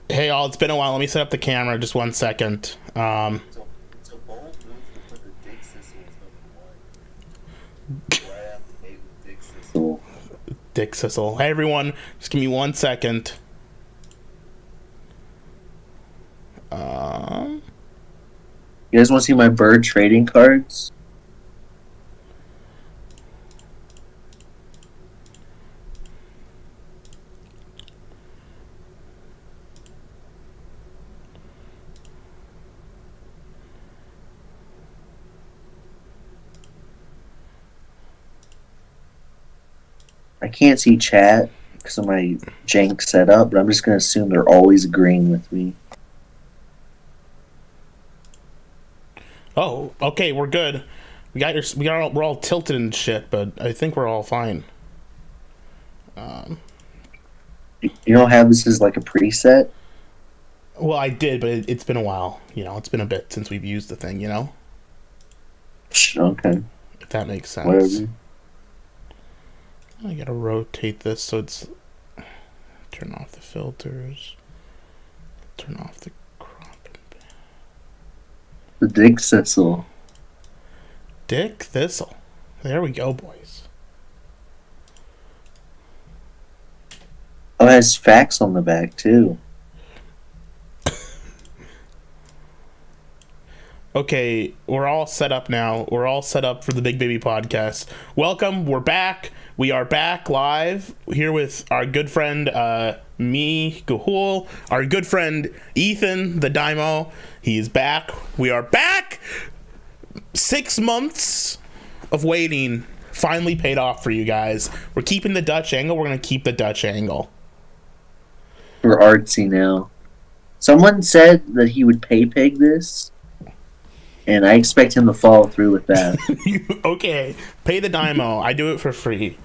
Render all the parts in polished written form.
Hey, all, it's been a while. Let me set up the camera. Just 1 second. So bold move to put the Dick Sissel as number one. Right after David Dick Sissel. Dick Sissel. Hey, everyone. Just give me 1 second. Um, You guys want to see my bird trading cards? I can't see chat because of my jank setup, but I'm just going to assume they're always agreeing with me. oh, okay. We're good. We're all tilted and shit, but I think we're all fine. You don't have this as like a preset? Well, I did, but it's been a while. It's been a bit since we've used the thing. Okay, If that makes sense. whatever. I gotta rotate this so it's. Turn off the filters. Turn off the crop. The Dick Sissel. Dick Thistle. There we go, boys. Oh, it has facts on the back too. Okay, we're all set up now. We're all set up for the Big Baby Podcast. Welcome. We're back. We are back live here with our good friend, me, Gahoole, our good friend, Ethan, the DAIYMO. He is back. We are back. 6 months of waiting finally paid off for you guys. We're keeping the Dutch angle. We're going to keep the Dutch angle. We're artsy now. Someone said that he would pay pig this, and I expect him to follow through with that. Okay, pay the DAIYMO. I do it for free.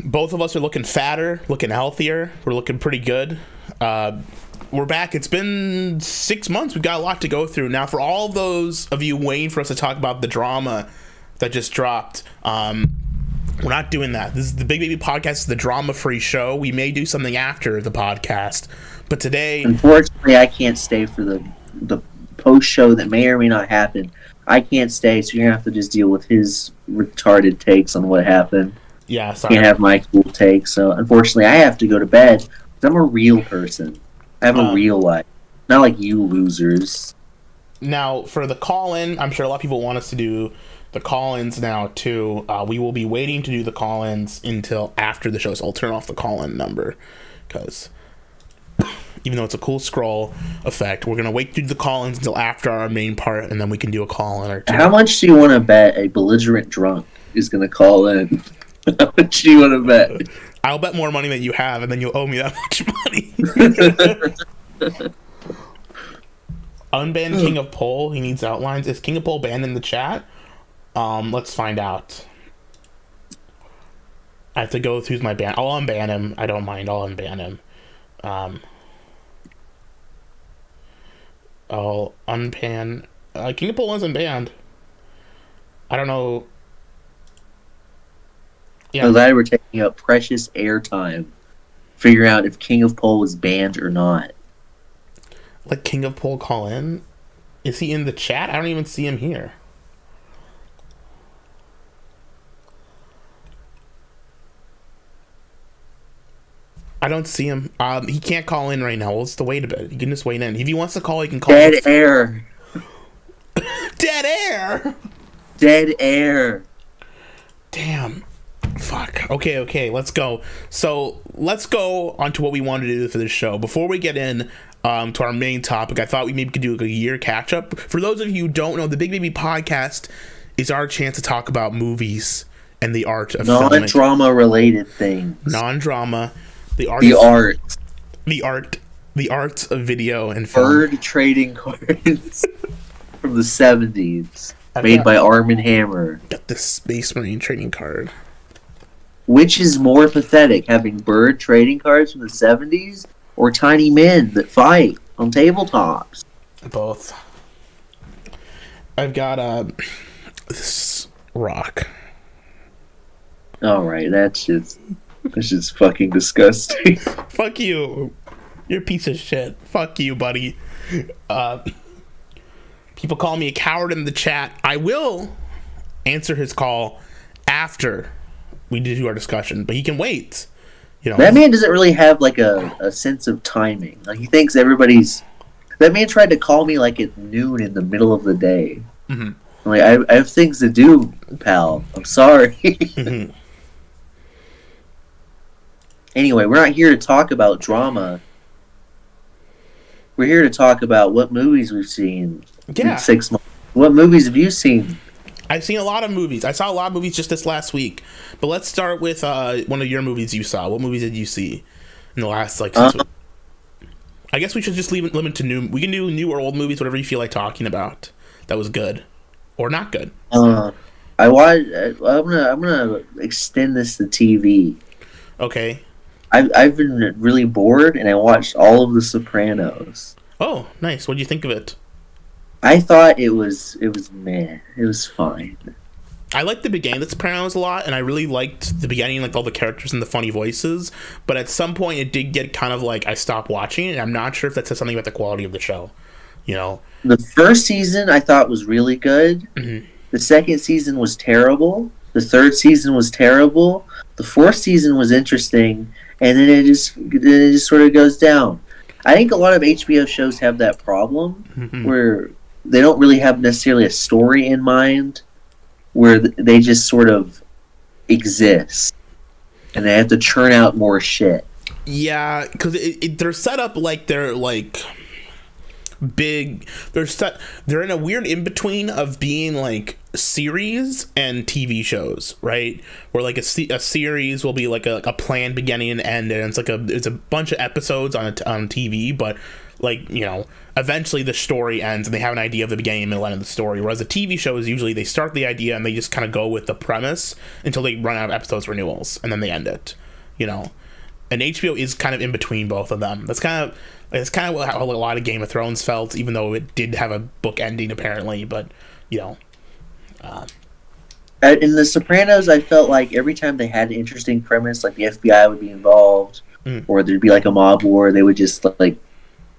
Both of us are looking fatter, looking healthier. We're looking pretty good. We're back. It's been 6 months. We've got a lot to go through. Now, for all those of you waiting for us to talk about the drama that just dropped, we're not doing that. This is the Big Baby Podcast, is the drama-free show. We may do something after the podcast, but today... Unfortunately, I can't stay for the post show that may or may not happen. I can't stay, so you're gonna have to just deal with his retarded takes on what happened. Yeah, sorry. Can't have my cool takes. So unfortunately, I have to go to bed because I'm a real person. I have a real life, not like you losers. Now, for the call-in, I'm sure a lot of people want us to do the call-ins now, too. We will be waiting to do the call-ins until after the show, so I'll turn off the call-in number, because even though it's a cool scroll effect, we're going to wait to do the call-ins until after our main part, and then we can do a call-in or two. How much do you want to bet a belligerent drunk is going to call in? How much do you want to bet? I'll bet more money than you have, and then you'll owe me that much money. Unban King of Pole. He needs outlines. Is King of Pole banned in the chat? Let's find out. I have to go through my ban. I'll unban him. I don't mind. I'll unban him. I'll unban. King of Pole isn't banned. I don't know. Yeah. I'm glad we're taking up precious airtime figuring out if King of Pole is banned or not. Let King of Pole call in? Is he in the chat? I don't even see him here. I don't see him. He can't call in right now. We'll just wait a bit. He can just wait in. If he wants to call, he can call. Dead air. Dead air. Dead air. Damn. Fuck. Okay. Let's go. So let's go on to what we wanted to do for this show. Before we get in to our main topic, I thought we maybe could do a year catch up. For those of you who don't know, the Big Baby Podcast is our chance to talk about movies and the art of non-drama related things. Non-drama. The art. The art of video and film. Bird trading cards from the 70s, made by Arm & Hammer. Got this Space Marine trading card. Which is more pathetic, having bird trading cards from the 70s or tiny men that fight on tabletops? Both. I've got this rock. Alright, that's just... This is fucking disgusting. Fuck you. You're a piece of shit. Fuck you, buddy. People call me a coward in the chat. I will answer his call after we do our discussion, but he can wait. That man doesn't really have like a sense of timing. Like he thinks everybody's. That man tried to call me like at noon in the middle of the day. Mm-hmm. Like I have things to do, pal. I'm sorry. Mm-hmm. Anyway, we're not here to talk about drama. We're here to talk about what movies we've seen in 6 months. What movies have you seen? I've seen a lot of movies. I saw a lot of movies just this last week. But let's start with one of your movies you saw. What movies did you see in the last 6 weeks? I guess we should just limit to new. We can do new or old movies, whatever you feel like talking about. That was good or not good. I'm gonna extend this to TV. Okay. I've been really bored, and I watched all of The Sopranos. Oh, nice. What did you think of it? I thought it was meh. It was fine. I liked the beginning of The Sopranos a lot, and I really liked the beginning, like all the characters and the funny voices. But at some point, it did get kind of like I stopped watching it, and I'm not sure if that says something about the quality of the show. The first season I thought was really good. Mm-hmm. The second season was terrible. The third season was terrible. The fourth season was interesting, and then it just sort of goes down. I think a lot of HBO shows have that problem mm-hmm. where they don't really have necessarily a story in mind, where they just sort of exist, and they have to churn out more shit. Yeah, because they're set up like they're like big. They're in a weird in between of being like series and TV shows, right? Where like a series will be like a planned beginning and end, and it's a bunch of episodes on TV, but like eventually the story ends and they have an idea of the beginning and middle end of the story. Whereas a TV show is usually they start the idea and they just kind of go with the premise until they run out of episodes renewals and then they end it, And HBO is kind of in between both of them. That's kind of how a lot of Game of Thrones felt, even though it did have a book ending apparently. But in The Sopranos, I felt like every time they had an interesting premise, like the FBI would be involved, or there'd be like a mob war, they would just like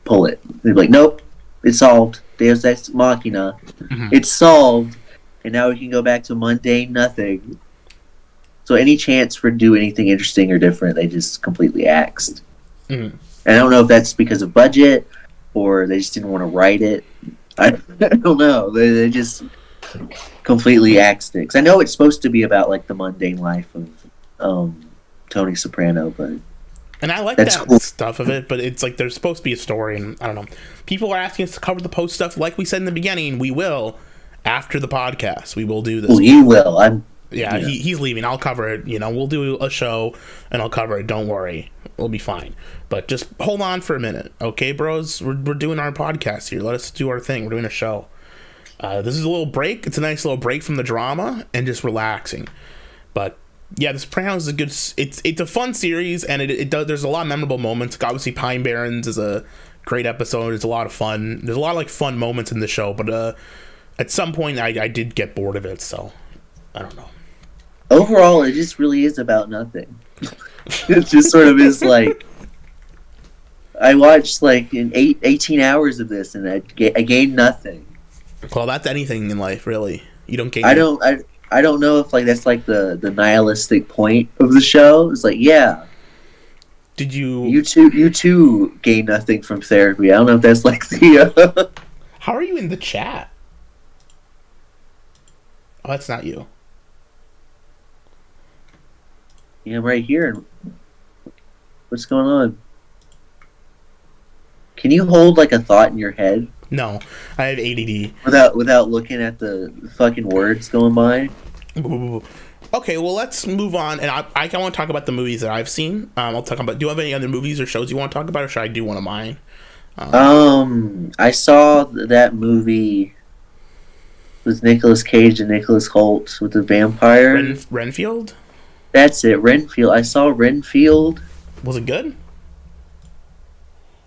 pull it. They'd be like, "Nope, it's solved. Deus Ex Machina. Mm-hmm. It's solved, and now we can go back to mundane nothing." So any chance for do anything interesting or different, they just completely axed. Mm-hmm. And I don't know if that's because of budget or they just didn't want to write it. I don't know. They just completely axed it. 'Cause I know it's supposed to be about like the mundane life of Tony Soprano, but and I like that cool stuff of it. But it's like there's supposed to be a story, and I don't know. People are asking us to cover the post stuff, like we said in the beginning. We will after the podcast. We will do this. Well, you will. Yeah, he's leaving. I'll cover it. We'll do a show, and I'll cover it. Don't worry. We'll be fine. But just hold on for a minute. Okay, bros? We're doing our podcast here. Let us do our thing. We're doing a show. This is a little break. It's a nice little break from the drama and just relaxing. But, yeah, The Sopranos is a good... It's a fun series, and it does. There's a lot of memorable moments. Like, obviously, Pine Barrens is a great episode. It's a lot of fun. There's a lot of, like, fun moments in the show. But at some point, I did get bored of it, so I don't know. Overall, it just really is about nothing. It just sort of is like... I watched like 18 hours of this, and I gained nothing. Well, that's anything in life, really. You don't gain... I don't know if like that's like the nihilistic point of the show. It's like, yeah. Did you... You too gain nothing from therapy. I don't know if that's like the... How are you in the chat? Oh, that's not you. Yeah, I'm right here. What's going on? Can you hold like a thought in your head? No, I have ADD. Without looking at the fucking words going by? Okay, well, let's move on. And I want to talk about the movies that I've seen. I'll talk about... Do you have any other movies or shows you want to talk about, or should I do one of mine? I saw that movie with Nicolas Cage and Nicholas Hoult with the vampire. Renfield? That's it, Renfield. I saw Renfield. Was it good?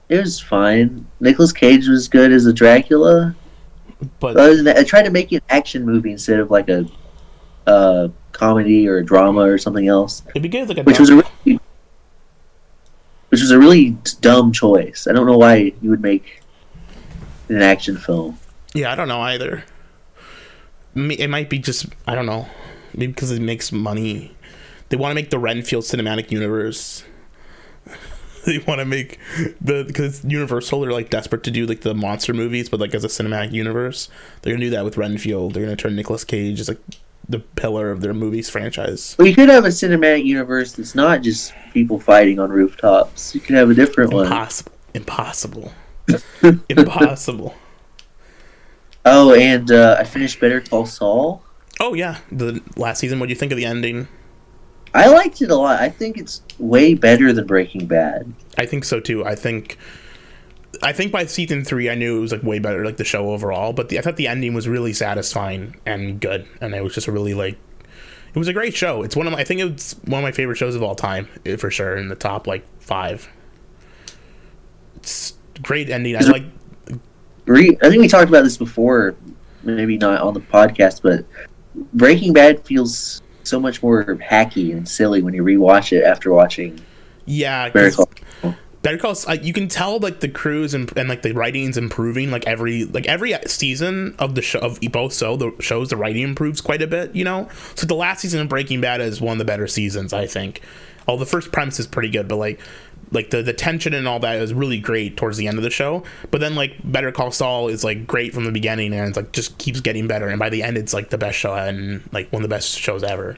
It was fine. Nicolas Cage was good as a Dracula. But other than that, I tried to make it an action movie instead of like a comedy or drama or something else. It'd be good, like which was a really dumb choice. I don't know why you would make an action film. Yeah, I don't know either. It might be just, I don't know, maybe because it makes money. They want to make the Renfield cinematic universe. They want to make because Universal, they're like desperate to do like the monster movies, but like as a cinematic universe, they're gonna do that with Renfield. They're gonna turn Nicolas Cage as like the pillar of their movies franchise. Well, you could have a cinematic universe that's not just people fighting on rooftops. You could have a different one. Impossible. Impossible. Oh, and I finished Better Call Saul. Oh yeah, the last season. What do you think of the ending? I liked it a lot. I think it's way better than Breaking Bad. I think so too. I think by season 3, I knew it was like way better, like the show overall. But I thought the ending was really satisfying and good, and it was just a really like, it was a great show. It's I think it's one of my favorite shows of all time, for sure, in the top like 5. It's a great ending. I think we talked about this before, maybe not on the podcast, but Breaking Bad feels so much more hacky and silly when you rewatch it after watching. Yeah, Better Call Saul, you can tell like the crews and like the writing's improving. Like every season of the show, of both the shows, the writing improves quite a bit. You know, so the last season of Breaking Bad is one of the better seasons, I think. The first premise is pretty good, but like the tension and all that is really great towards the end of the show. But then like Better Call Saul is like great from the beginning, and it's like just keeps getting better, and by the end it's like the best show and like one of the best shows ever,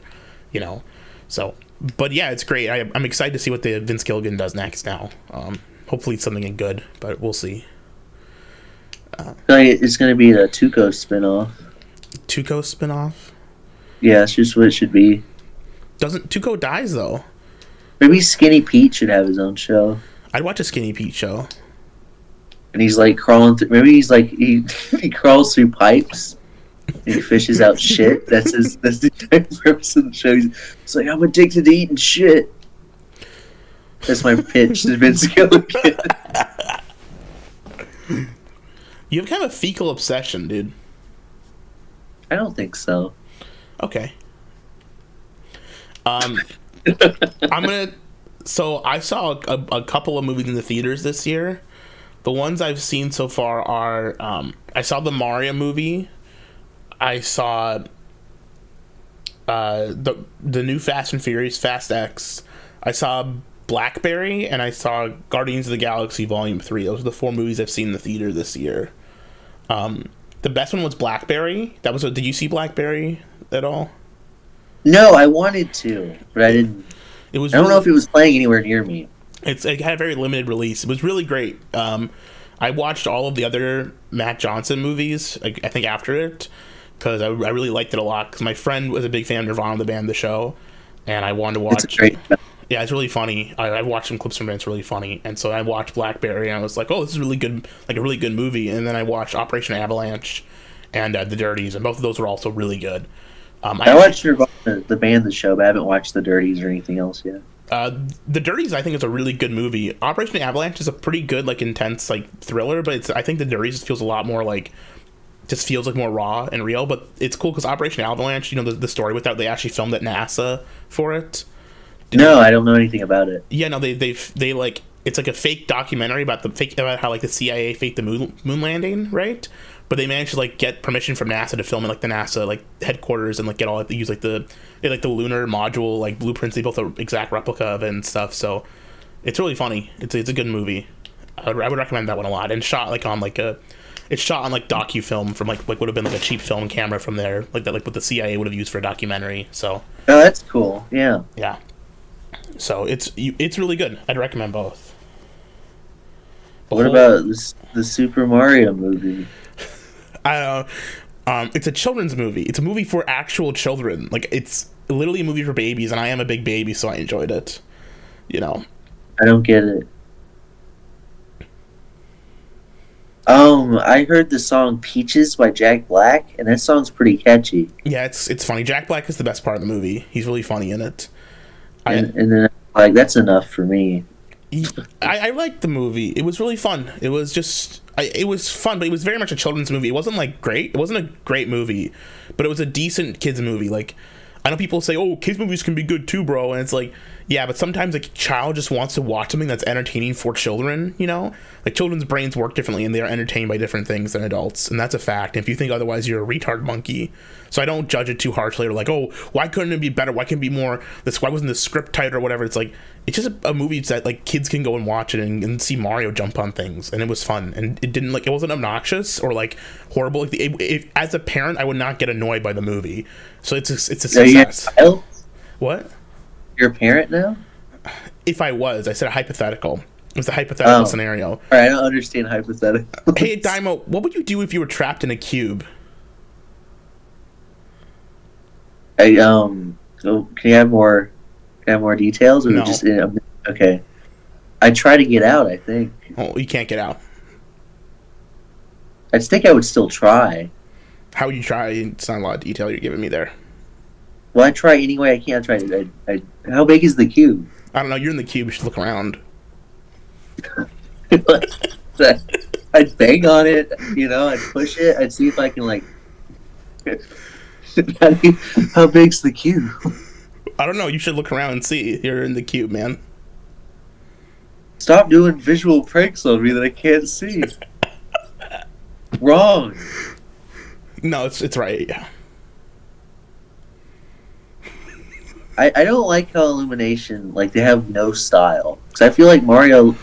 you know. So, but yeah, it's great. I'm excited to see what the Vince Gilligan does next now. Hopefully it's something good, but we'll see. It's going to be a Tuco spinoff. Tuco spinoff? Yeah, that's just what it should be. Tuco dies though? Maybe Skinny Pete should have his own show. I'd watch a Skinny Pete show. And he's like crawling through. Maybe he's like he crawls through pipes and he fishes out shit. That's the entire purpose of the show. He's like, I'm addicted to eating shit. That's my pitch to Vince Gilligan. You have kind of a fecal obsession, dude. I don't think so. Okay. So I saw a couple of movies in the theaters this year. The ones I've seen so far are I saw the Mario movie. I saw the new Fast and Furious, Fast X. I saw Blackberry, and I saw Guardians of the Galaxy Volume 3. Those are the 4 movies I've seen in the theater this year. The best one was Blackberry. Did you see Blackberry at all? No, I wanted to, but I didn't. I don't know if it was playing anywhere near me. It had a very limited release. It was really great. I watched all of the other Matt Johnson movies, I think, after it, because I really liked it a lot. Because my friend was a big fan of Nirvana, the band, the show, and I wanted to watch. It's great. Yeah, it's really funny. I watched some clips from it. It's really funny, and so I watched Blackberry, and I was like, "Oh, this is really good, like a really good movie." And then I watched Operation Avalanche and The Dirties, and both of those were also really good. I watched the band, the show, but I haven't watched The Dirties or anything else yet. The Dirties, I think, is a really good movie. Operation Avalanche is a pretty good, like, intense, like, thriller, but I think The Dirties just feels a lot more like, just feels like more raw and real. But it's cool because Operation Avalanche, you know, the story with that, they actually filmed at NASA for it. I don't know anything about it. Yeah, no, they like, it's like a fake documentary about how like the CIA faked the moon landing, right? But they managed to like get permission from NASA to film in like the NASA like headquarters and like get all they use like the lunar module like blueprints. They built an exact replica of it and stuff. So it's really funny. It's a good movie. I would recommend that one a lot. And shot like on like it's shot on like docu-film from like would have been like a cheap film camera from there, like that, like what the CIA would have used for a documentary. So oh, that's cool. Yeah. So it's really good. I'd recommend both. What about the Super Mario movie? I don't know. It's a children's movie. It's a movie for actual children. Like, it's literally a movie for babies, and I am a big baby, so I enjoyed it. You know. I don't get it. I heard the song Peaches by Jack Black, and that song's pretty catchy. Yeah, it's funny. Jack Black is the best part of the movie. He's really funny in it. And then, like, that's enough for me. I liked the movie. It was really fun. It was just... it was fun, but it was very much a children's movie. It wasn't, like, great. It wasn't a great movie, but it was a decent kids movie. Like, I know people say, oh, kids movies can be good too, bro, and it's like, yeah, but sometimes a child just wants to watch something that's entertaining for children, you know? Like, children's brains work differently, and they are entertained by different things than adults, and that's a fact. And if you think otherwise, you're a retard monkey. So I don't judge it too harshly, or like, oh, why couldn't it be better? Why can't it be more, why wasn't the script tighter or whatever? It's like, it's just a movie that, like, kids can go and watch it and see Mario jump on things, and it was fun. And it didn't, like, it wasn't obnoxious or, like, horrible. Like, as a parent, I would not get annoyed by the movie. So it's a success. What? You're a parent now? If I was, I said a hypothetical. It was a hypothetical scenario. All right, I don't understand hypothetical. Hey, DAIYMO, what would you do if you were trapped in a cube? Can you have more details? Or No. Just okay. I'd try to get out, I think. Oh, you can't get out. I think I would still try. How would you try? It's not a lot of detail you're giving me there. Well, I try any way I can. How big is the cube? I don't know. You're in the cube. You should look around. I'd bang on it, I'd push it. I'd see if I can, like... How big's the cube? I don't know. You should look around and see. You're in the cube, man. Stop doing visual pranks on me that I can't see. Wrong. No, it's right, yeah. I don't like how Illumination, like, they have no style. Because I feel like Mario...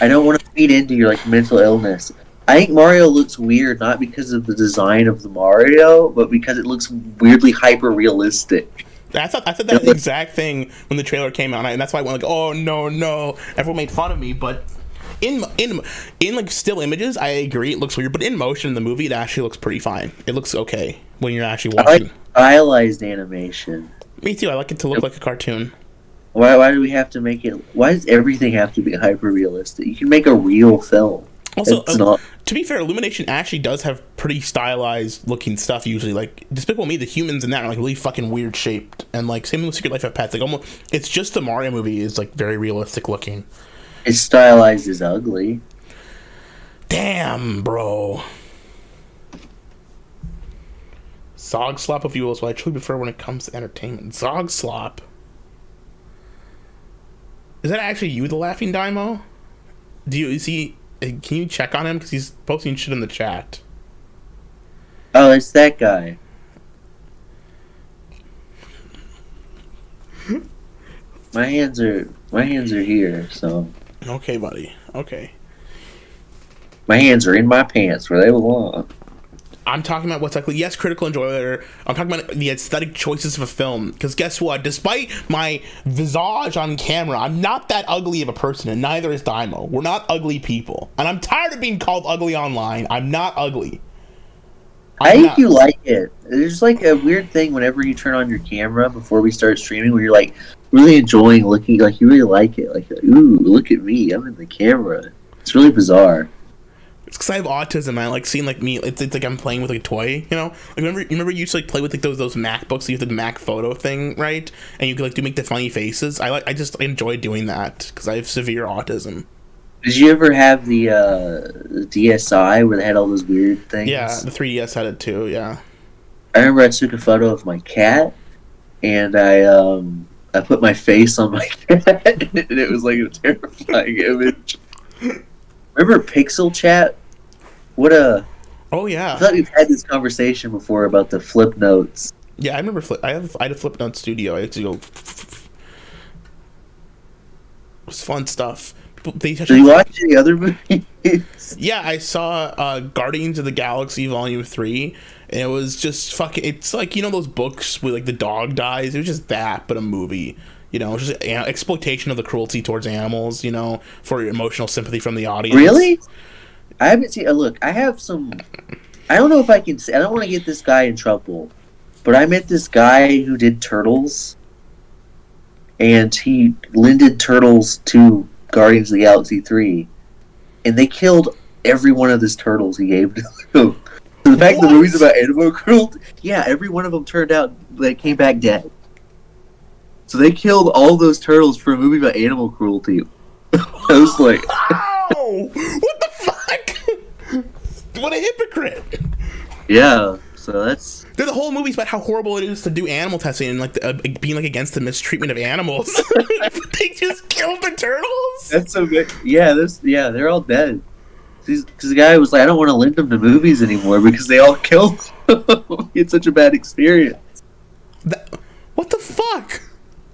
I don't want to feed into your, like, mental illness. I think Mario looks weird not because of the design of the Mario, but because it looks weirdly hyper-realistic. I thought that was the exact thing when the trailer came out, and that's why I went like, oh, no. Everyone made fun of me, but in like still images, I agree, it looks weird, but in motion in the movie, it actually looks pretty fine. It looks okay when you're actually watching. I like stylized animation. Me too. I like it to look like a cartoon. Why do we have to make it... Why does everything have to be hyper-realistic? You can make a real film. Also, to be fair, Illumination actually does have pretty stylized looking stuff usually. Like, Despicable Me, the humans in that are like really fucking weird shaped. And like, same with Secret Life of Pets. Like, almost, it's just the Mario movie is like very realistic looking. It's stylized as ugly. Damn, bro. Zog Slop, if you will, is what I truly prefer when it comes to entertainment. Zog Slop. Is that actually you, the laughing DAIYMO? Can you check on him? Because he's posting shit in the chat. Oh, it's that guy. My hands are here, so... Okay, buddy. Okay. My hands are in my pants where they belong. I'm talking about what's likely. Yes, critical enjoyer. I'm talking about the aesthetic choices of a film. Because guess what? Despite my visage on camera, I'm not that ugly of a person, and neither is DAIYMO. We're not ugly people. And I'm tired of being called ugly online. I'm not ugly. I think you like it. There's like a weird thing whenever you turn on your camera before we start streaming where you're like really enjoying looking, like you really like it. Like, ooh, look at me. I'm in the camera. It's really bizarre. It's because I have autism, and I like seeing like me. It's like I'm playing with like a toy, you know. Like remember you used to like play with like those MacBooks. You have the Mac Photo thing, right? And you could like make the funny faces. I just enjoy doing that because I have severe autism. Did you ever have the DSi where they had all those weird things? Yeah, the 3DS had it too. Yeah. I remember I took a photo of my cat, and I put my face on my cat, and it was like a terrifying image. Remember Pixel Chat? Oh yeah. I thought we've had this conversation before about the flip notes. Yeah, I remember. I had a flip note studio. I had to go. It was fun stuff. Did you watch any other movies? Yeah, I saw Guardians of the Galaxy Volume 3, and it was just fucking. It's like, you know those books where like the dog dies. It was just that, but a movie. You know, it's just exploitation of the cruelty towards animals. You know, for emotional sympathy from the audience. Really? I haven't seen. Look, I have some. I don't know if I can say. I don't want to get this guy in trouble, but I met this guy who did Turtles, and he lended Turtles to Guardians of the Galaxy 3, and they killed every one of his turtles he gave to them. So the fact that the movie's about animal cruelty, yeah, every one of them turned out, they came back dead. So they killed all those turtles for a movie about animal cruelty. I was like... Wow! What the fuck? What a hypocrite! Yeah. So that's the whole movie's about how horrible it is to do animal testing and like being like against the mistreatment of animals. They just killed the turtles. that's so good. Yeah, they're all dead. Because the guy was like, I don't want to lend them to movies anymore because they all killed them. He had such a bad experience. What the fuck?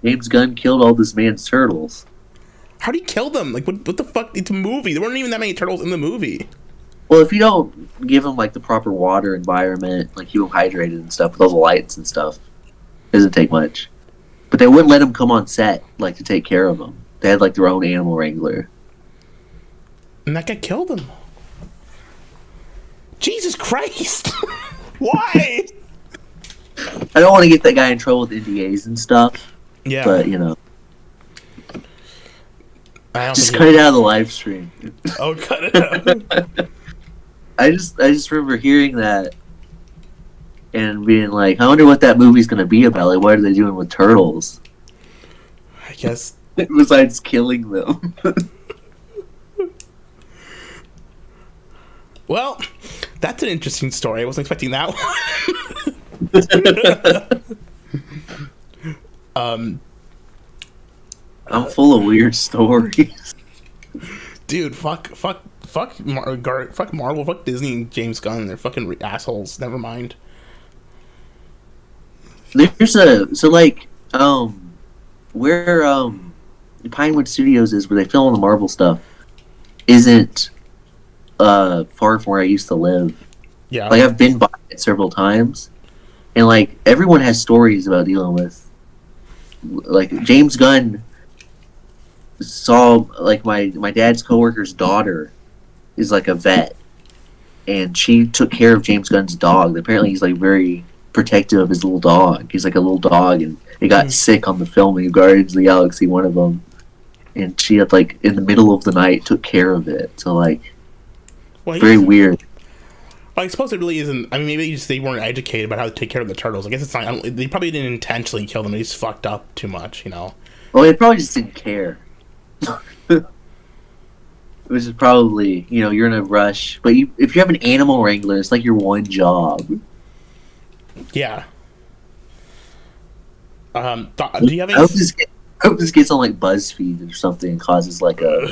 James Gunn killed all this man's turtles. How do you kill them? Like, what the fuck? It's a movie. There weren't even that many turtles in the movie. Well, if you don't give them like the proper water environment, like keep them hydrated and stuff with all the lights and stuff, it doesn't take much. But they wouldn't let them come on set like to take care of them. They had like their own animal wrangler. And that guy killed them. Jesus Christ! Why? I don't want to get that guy in trouble with NDAs and stuff. Yeah. But, just cut it out of the live stream. Oh, cut it out. I just remember hearing that and being like, I wonder what that movie's going to be about. Like, what are they doing with turtles? I guess. Besides killing them. Well, that's an interesting story. I wasn't expecting that one. I'm full of weird stories. Dude, fuck Marvel, fuck Disney and James Gunn. They're fucking assholes. Never mind. There's where Pinewood Studios is, where they film all the Marvel stuff, isn't far from where I used to live. Yeah. Like, I've been by it several times, and like everyone has stories about dealing with. Like, James Gunn saw, like, my dad's coworker's daughter is like a vet, and she took care of James Gunn's dog. Apparently he's like very protective of his little dog. He's like a little dog, and it got sick on the filming of Guardians of the Galaxy, one of them, and she had, like, in the middle of the night took care of it. So, like, very weird. Well, I suppose it really isn't. I mean, maybe they weren't educated about how to take care of the turtles. I guess it's not. They probably didn't intentionally kill them. They just fucked up too much, Well, they probably just didn't care. Which is probably, you're in a rush. But if you have an animal wrangler, it's like your one job. Yeah. Do you have any... I hope this gets on like BuzzFeed or something and causes like a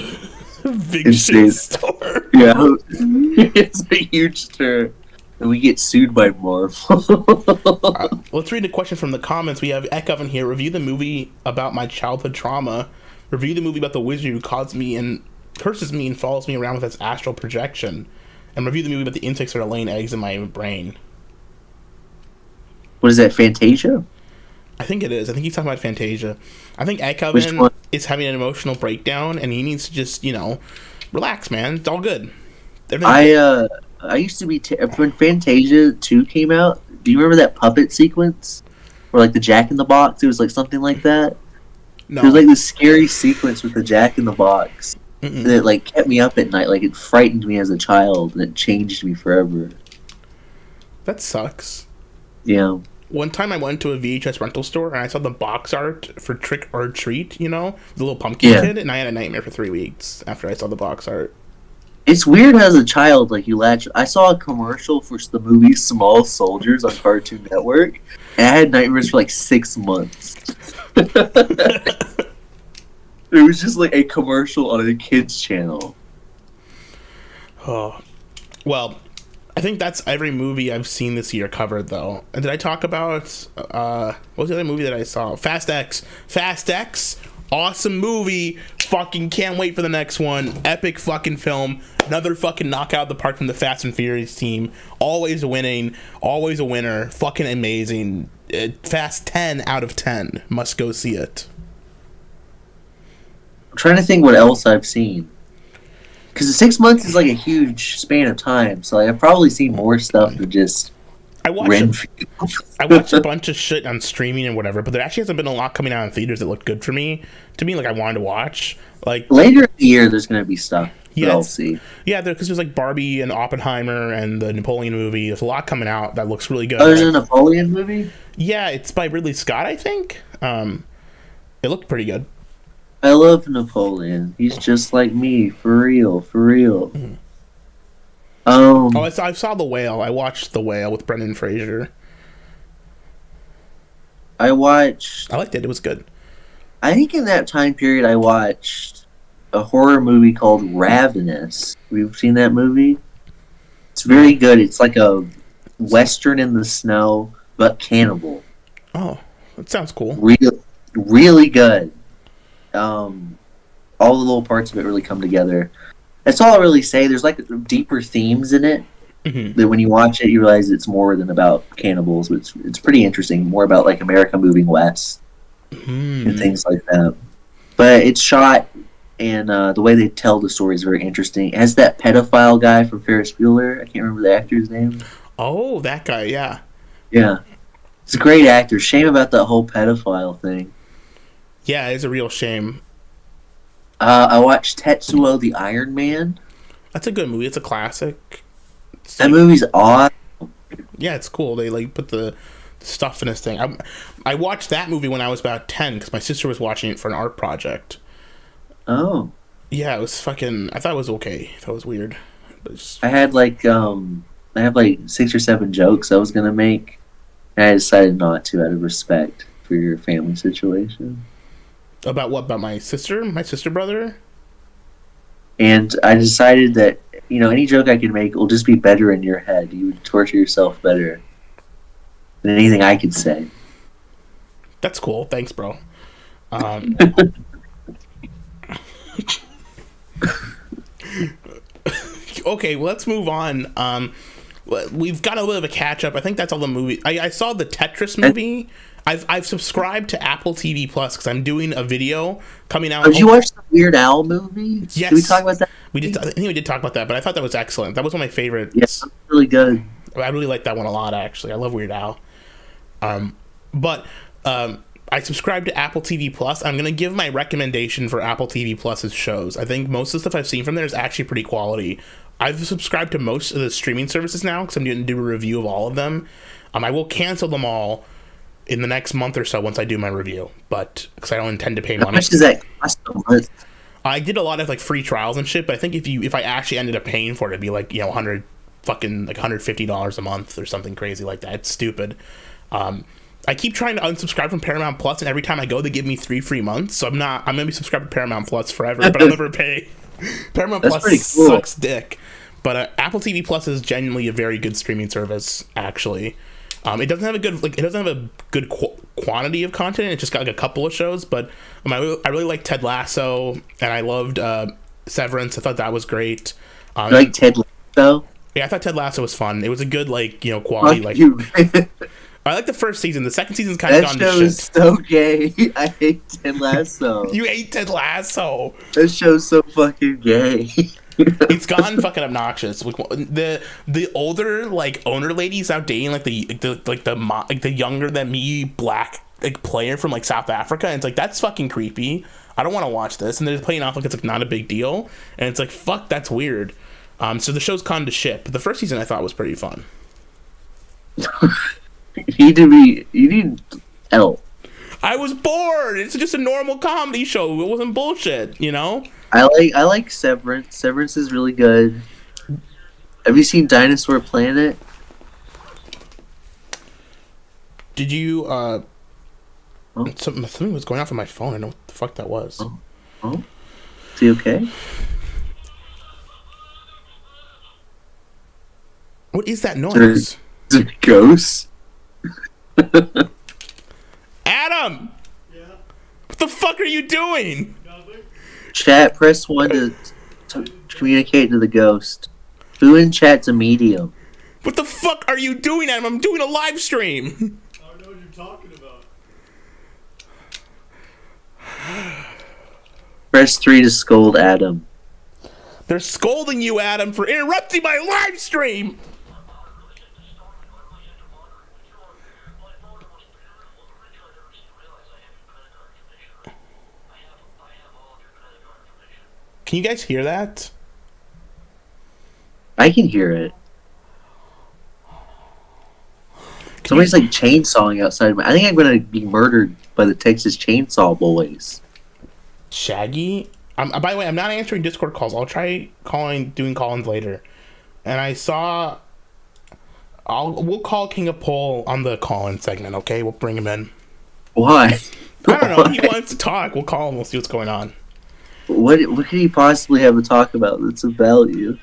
big shit stir. Yeah, it's a huge stir, and we get sued by Marvel. Let's read a question from the comments. We have Ekoven here. Review the movie about my childhood trauma. Review the movie about the wizard who curses me and follows me around with its astral projection. And review the movie about the insects that are laying eggs in my brain. What is that, Fantasia? I think it is. I think he's talking about Fantasia. I think Ekoven is having an emotional breakdown, and he needs to just, relax, man. It's all good. I used to be... when Fantasia 2 came out, do you remember that puppet sequence? Or, like, the Jack in the Box? It was, like, something like that? No. There was, like, this scary sequence with the Jack in the Box. Mm-mm. And it, like, kept me up at night. Like, it frightened me as a child, and it changed me forever. That sucks. Yeah. One time I went to a VHS rental store and I saw the box art for Trick or Treat, the little pumpkin kid, and I had a nightmare for 3 weeks after I saw the box art. It's weird as a child, like, you latch... I saw a commercial for the movie Small Soldiers on Cartoon Network, and I had nightmares for like 6 months. It was just like a commercial on a kid's channel. Oh. Well... I think that's every movie I've seen this year covered, though. And did I talk about, what was the other movie that I saw? Fast X. Fast X, awesome movie. Fucking can't wait for the next one. Epic fucking film. Another fucking knockout of the park from the Fast and Furious team. Always winning. Always a winner. Fucking amazing. Fast 10 out of 10. Must go see it. I'm trying to think what else I've seen. Because 6 months is like a huge span of time, so I've probably seen more stuff than just I watched a bunch of shit on streaming and whatever, but there actually hasn't been a lot coming out in theaters that looked good for me. To me, like, I wanted to watch. Like, later in the year, there's going to be stuff that I'll see. Yeah, because there's like Barbie and Oppenheimer and the Napoleon movie. There's a lot coming out that looks really good. Oh, there's a Napoleon movie? Yeah, it's by Ridley Scott, I think. It looked pretty good. I love Napoleon. He's just like me, for real, for real. Mm-hmm. Oh, I saw The Whale. I watched The Whale with Brendan Fraser. I watched. I liked it. It was good. I think in that time period, I watched a horror movie called Ravenous. We've seen that movie. It's very good. It's like a western in the snow, but cannibal. Oh, that sounds cool. Really good. All the little parts of it really come together. That's all I'll really say. There's like deeper themes in it that when you watch it, you realize it's more than about cannibals. But it's pretty interesting. More about like America moving west and things like that. But it's shot, and the way they tell the story is very interesting. It has that pedophile guy from Ferris Bueller. I can't remember the actor's name. Oh, that guy, yeah. Yeah. He's a great actor. Shame about that whole pedophile thing. Yeah, it's a real shame. I watched Tetsuo the Iron Man. That's a good movie. It's a classic. That movie's awesome. Yeah, it's cool. They like put the stuff in this thing. I watched that movie when I was about 10 because my sister was watching it for an art project. Oh. Yeah, it was fucking. I thought it was okay. I thought it was weird. But just... I had like 6 or 7 jokes I was gonna make, and I decided not to out of respect for your family situation. About what? About my sister? My sister brother? And I decided that, any joke I could make will just be better in your head. You would torture yourself better than anything I could say. That's cool. Thanks, bro. Okay, well, let's move on. We've got a little bit of a catch up. I think that's all the movie. I saw the Tetris movie. I've subscribed to Apple TV Plus because I'm doing a video coming out. Did you watch the Weird Al movie? Yes. Did we talk about that? We did. I think we did talk about that, but I thought that was excellent. That was one of my favorites. Yes, yeah, really good. I really like that one a lot, actually. I love Weird Al. But I subscribed to Apple TV Plus. I'm going to give my recommendation for Apple TV Plus's shows. I think most of the stuff I've seen from there is actually pretty quality. I've subscribed to most of the streaming services now because I'm going to do a review of all of them. I will cancel them all in the next month or so once I do my review, but because I don't intend to pay money. How much does that cost a month? I did a lot of like free trials and shit, but I think if I actually ended up paying for it, it'd be like $150 a month or something crazy like that. It's stupid. I keep trying to unsubscribe from Paramount Plus, and every time I go, they give me 3 free months. So I'm gonna be subscribed to Paramount Plus forever, but I'll never pay. Paramount That's Plus cool. sucks dick, but Apple TV Plus is genuinely a very good streaming service. Actually, it doesn't have a good quantity of content. It's just got like a couple of shows, but I really like Ted Lasso, and I loved Severance. I thought that was great. You like Ted Lasso? Yeah, I thought Ted Lasso was fun. It was a good quality. I like the first season. The second season's kind of gone to shit. That show is so gay. I hate Ted Lasso. You hate Ted Lasso. That show's so fucking gay. It's gone fucking obnoxious. The older owner ladies out dating the younger than me black player from South Africa, and it's that's fucking creepy. I don't want to watch this, and they're playing off like it's not a big deal, and it's fuck, that's weird. So the show's gone to shit, but the first season I thought was pretty fun. You need help. I was bored. It's just a normal comedy show. It wasn't bullshit, I like Severance. Severance is really good. Have you seen Dinosaur Planet? Did you something was going off on my phone. I don't know what the fuck that was. Oh. Is he okay? What is that noise? Is it a ghost? Adam! Yeah. What the fuck are you doing? Nothing. Chat, press 1 to communicate to the ghost. Who in chat's a medium? What the fuck are you doing, Adam? I'm doing a live stream. I don't know what you're talking about. Press 3 to scold Adam. They're scolding you, Adam, for interrupting my live stream. Can you guys hear that? I can hear it. Somebody's chainsawing outside of me. I think I'm gonna be murdered by the Texas Chainsaw Boys. Shaggy? By the way, I'm not answering Discord calls. I'll try doing call-ins later. and I saw. We'll call King of Pole on the call-in segment, okay? We'll bring him in. Why? I don't know. He wants to talk. We'll call him. We'll see what's going on. What could he possibly have to talk about that's of value?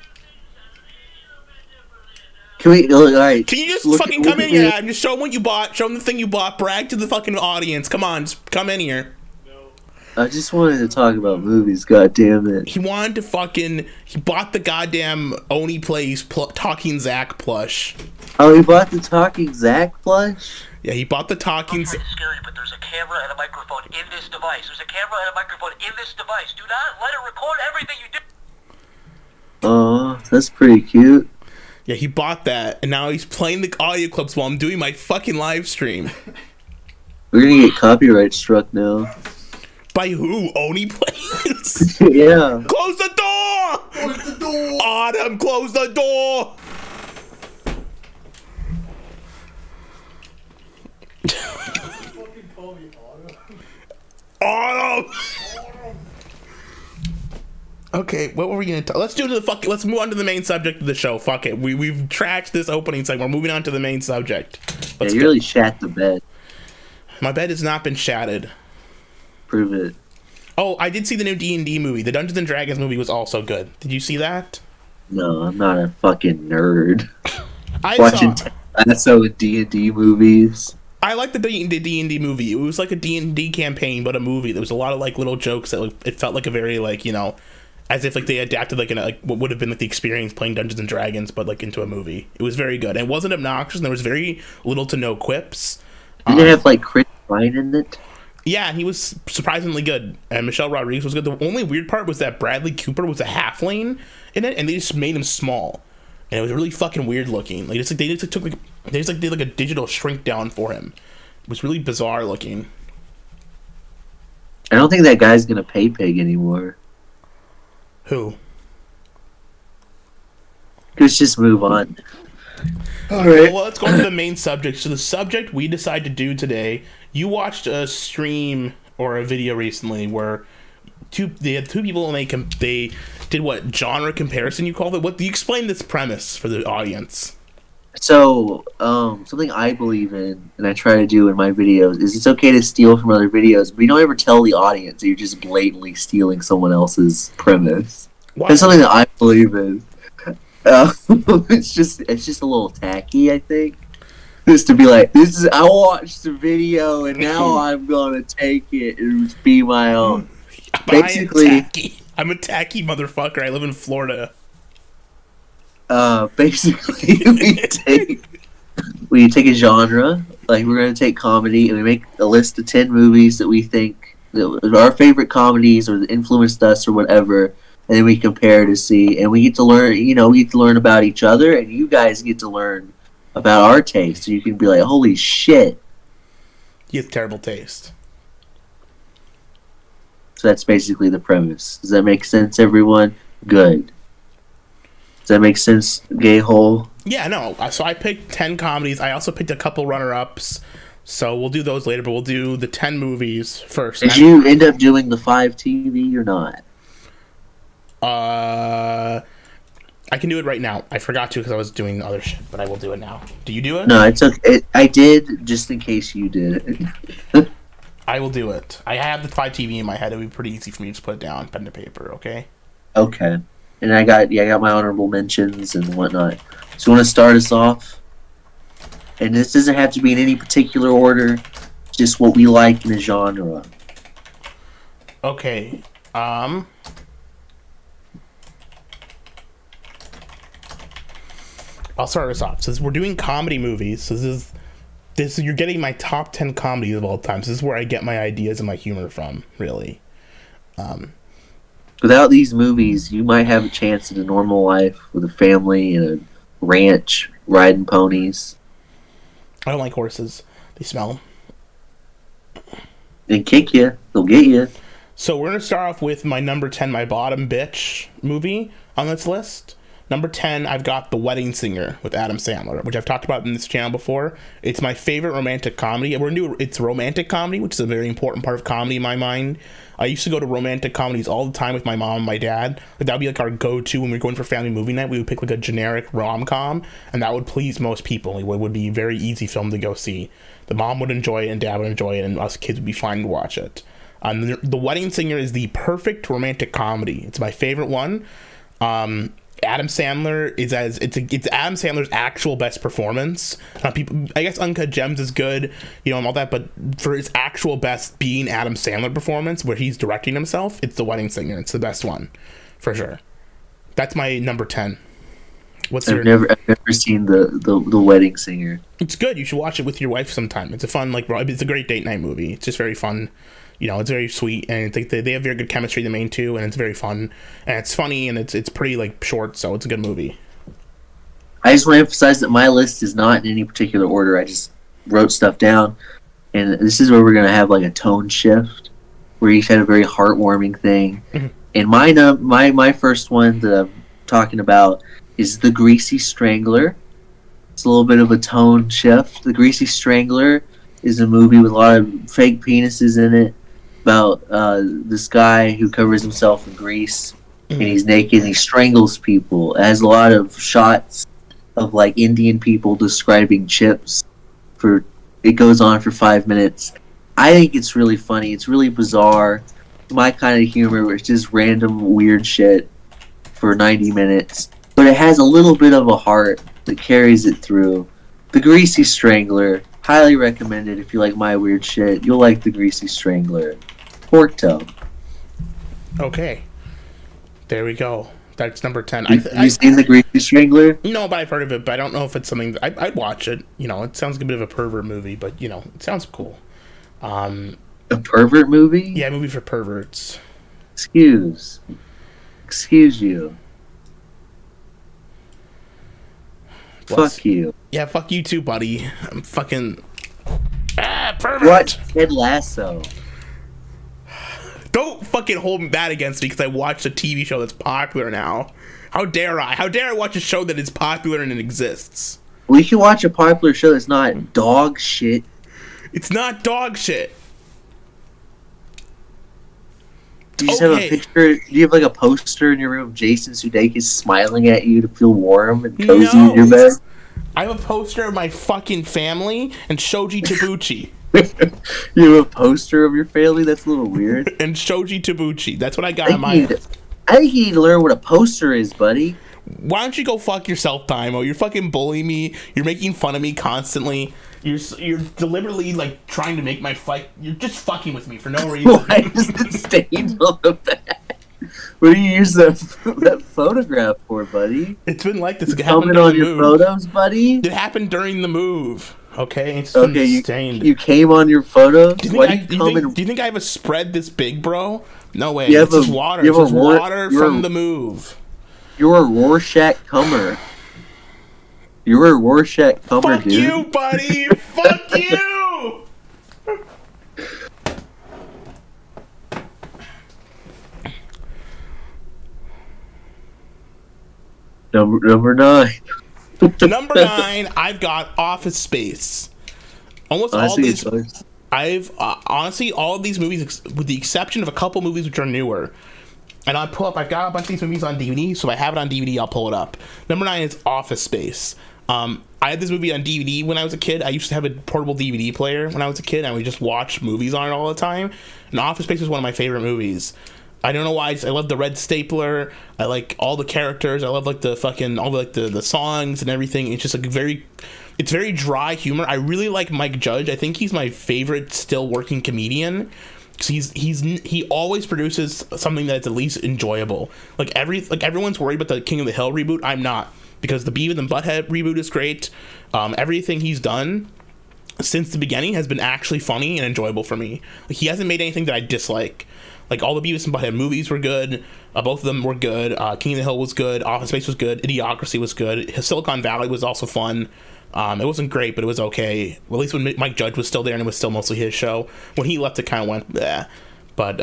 Can we? All right. Can you just fucking come in here and just show him what you bought? Show him the thing you bought. Brag to the fucking audience. Come on, just come in here. I just wanted to talk about movies. God damn it. He wanted to fucking. He bought the goddamn Oni Plays Talking Zach plush. Oh, he bought the Talking Zach plush? Yeah, he bought the Talking. It's scary, but there's a camera and a microphone in this device. There's a camera and a microphone in this device. Do not let it record everything you do. Oh, that's pretty cute. Yeah, he bought that, and now he's playing the audio clips while I'm doing my fucking live stream. We're gonna get copyright struck now. By who? Oni Plays? Yeah. Close the door! Close the door! Autumn, close the door! Fucking call me Autumn! Okay, what were we gonna talk? Let's move on to the main subject of the show. Fuck it. We've trashed this opening segment. We're moving on to the main subject. Yeah, you really shat the bed. My bed has not been shattered. Prove it. Oh, I did see the new D&D movie. The Dungeons and Dragons movie was also good. Did you see that? No, I'm not a fucking nerd. I Watching Lasso D&D movies. I like the D&D movie. It was like a D&D campaign, but a movie. There was a lot of like little jokes that it felt like a very like, you know, as if like they adapted like what would have been like the experience playing Dungeons and Dragons, but like into a movie. It was very good. And it wasn't obnoxious, and there was very little to no quips. Didn't it have like Chris Pine in it? Yeah, he was surprisingly good, and Michelle Rodriguez was good. The only weird part was that Bradley Cooper was a halfling in it, and they just made him small, and it was really fucking weird looking. Like they just did like a digital shrink down for him. It was really bizarre looking. I don't think that guy's gonna pay Pig anymore. Who? Let's just move on. All right. Well, let's go to the main subject. So the subject we decided to do today. You watched a stream or a video recently where they had two people and they did what genre comparison you called it. What do you explain this premise for the audience? So, something I believe in and I try to do in my videos is it's okay to steal from other videos, but you don't ever tell the audience that you're just blatantly stealing someone else's premise. Why? That's something that I believe in. It's just a little tacky, I think. Just to be like, I watched the video and now I'm gonna take it and be my own. Basically, I'm a tacky motherfucker. I live in Florida. Basically, we take a genre, like we're gonna take comedy, and we make a list of 10 movies that we think that are our favorite comedies or that influenced us or whatever, and then we compare to see, and we get to learn. We get to learn about each other, and you guys get to learn about our taste. So you can be like, "Holy shit!" You have terrible taste. So that's basically the premise. Does that make sense, everyone? Good. Does that make sense, Gahoole? Yeah, no. So I picked 10 comedies. I also picked a couple runner-ups. So we'll do those later, but we'll do the 10 movies first. Did you end up doing the 5 TV or not? I can do it right now. I forgot to because I was doing other shit, but I will do it now. Do you do it? No, it's okay. I did, just in case you did it. I will do it. I have the 5 TV in my head. It would be pretty easy for me to just put it down, pen to paper, okay? Okay. And I got my honorable mentions and whatnot. So you want to start us off? And this doesn't have to be in any particular order, just what we like in a genre. Okay. I'll start us off. So we're doing comedy movies. So this you're getting my top 10 comedies of all time. So this is where I get my ideas and my humor from, really. Without these movies, you might have a chance at a normal life with a family and a ranch, riding ponies. I don't like horses. They smell. They kick you. They'll get you. So we're going to start off with my number 10, my bottom bitch movie on this list. Number 10, I've got The Wedding Singer with Adam Sandler, which I've talked about in this channel before. It's my favorite romantic comedy. It's romantic comedy, which is a very important part of comedy in my mind. I used to go to romantic comedies all the time with my mom and my dad. Like, that would be like our go-to when we were going for family movie night. We would pick like a generic rom-com, and that would please most people. It would be a very easy film to go see. The mom would enjoy it, and dad would enjoy it, and us kids would be fine to watch it. The Wedding Singer is the perfect romantic comedy. It's my favorite one. Adam Sandler it's Adam Sandler's actual best performance. People, I guess Uncut Gems is good, and all that, but for his actual best being Adam Sandler performance, where he's directing himself, it's The Wedding Singer. It's the best one, for sure. That's my number 10. I've never seen the Wedding Singer. It's good. You should watch it with your wife sometime. It's a fun, it's a great date night movie. It's just very fun. It's very sweet, and they have very good chemistry, the main two, and it's very fun, and it's funny, and it's pretty short, so it's a good movie. I just want to emphasize that my list is not in any particular order. I just wrote stuff down, and this is where we're gonna have a tone shift, where each had a very heartwarming thing. Mm-hmm. And my first one that I'm talking about is The Greasy Strangler. It's a little bit of a tone shift. The Greasy Strangler is a movie with a lot of fake penises in it, about this guy who covers himself in grease, and he's naked and he strangles people. It has a lot of shots of Indian people describing chips. It goes on for 5 minutes. I think it's really funny. It's really bizarre. My kind of humor, where it's just random weird shit for 90 minutes. But it has a little bit of a heart that carries it through. The Greasy Strangler, highly recommended if you like my weird shit. You'll like The Greasy Strangler. Pork toe. Okay. There we go. That's number 10. Have you seen The Greasy Strangler? No, but I've heard of it, but I don't know if it's something that I'd watch it. It sounds like a bit of a pervert movie, but, it sounds cool. A pervert movie? Yeah, a movie for perverts. Excuse you. Fuck you. Yeah, fuck you too, buddy. I'm fucking... pervert! Watch Ted Lasso. Don't fucking hold that against me because I watched a TV show that's popular now. How dare I? How dare I watch a show that is popular and it exists? Well, you can watch a popular show that's not dog shit. It's not dog shit. You just have a picture. Do you have a poster in your room of Jason Sudeikis smiling at you to feel warm and cozy in your bed? I have a poster of my fucking family and Shoji Tabuchi. You have a poster of your family? That's a little weird. And Shoji Tabuchi. That's what I got on my... I think you need to learn what a poster is, buddy. Why don't you go fuck yourself, DAIYMO? You're fucking bullying me. You're making fun of me constantly. You're deliberately trying to make my fight. You're just fucking with me for no reason. Why is it stained on the back? What do you use that photograph for, buddy? It's been like this. It happened during on your move. Photos, buddy? It happened during the move. Okay, it's stained. You came on your photos. Do you think I have a spread this big, bro? No way. It's just water. It's just water from the move. You're a Rorschach comer. You're a Rorschach comer, Fuck dude. you, buddy. Fuck you. Number 9. Number 9, I've got Office Space. Almost all these. I've honestly all of these movies, with the exception of a couple movies which are newer. And I've got a bunch of these movies on DVD, so if I have it on DVD, I'll pull it up. Number 9 is Office Space. I had this movie on DVD when I was a kid. I used to have a portable DVD player when I was a kid, and we just watch movies on it all the time. And Office Space was one of my favorite movies. I don't know why. I love the red stapler. I like all the characters. I love the fucking all the songs and everything. It's just it's very dry humor. I really like Mike Judge. I think he's my favorite still working comedian. Because he always produces something that's at least enjoyable. Everyone's worried about the King of the Hill reboot. I'm not, because the Beavis and Butthead reboot is great. Everything he's done since the beginning has been actually funny and enjoyable for me. He hasn't made anything that I dislike. All the Beavis and Butthead movies were good. Both of them were good. King of the Hill was good. Office Space was good. Idiocracy was good. Silicon Valley was also fun. It wasn't great, but it was okay. Well, at least when Mike Judge was still there and it was still mostly his show. When he left, it kind of went bleh. But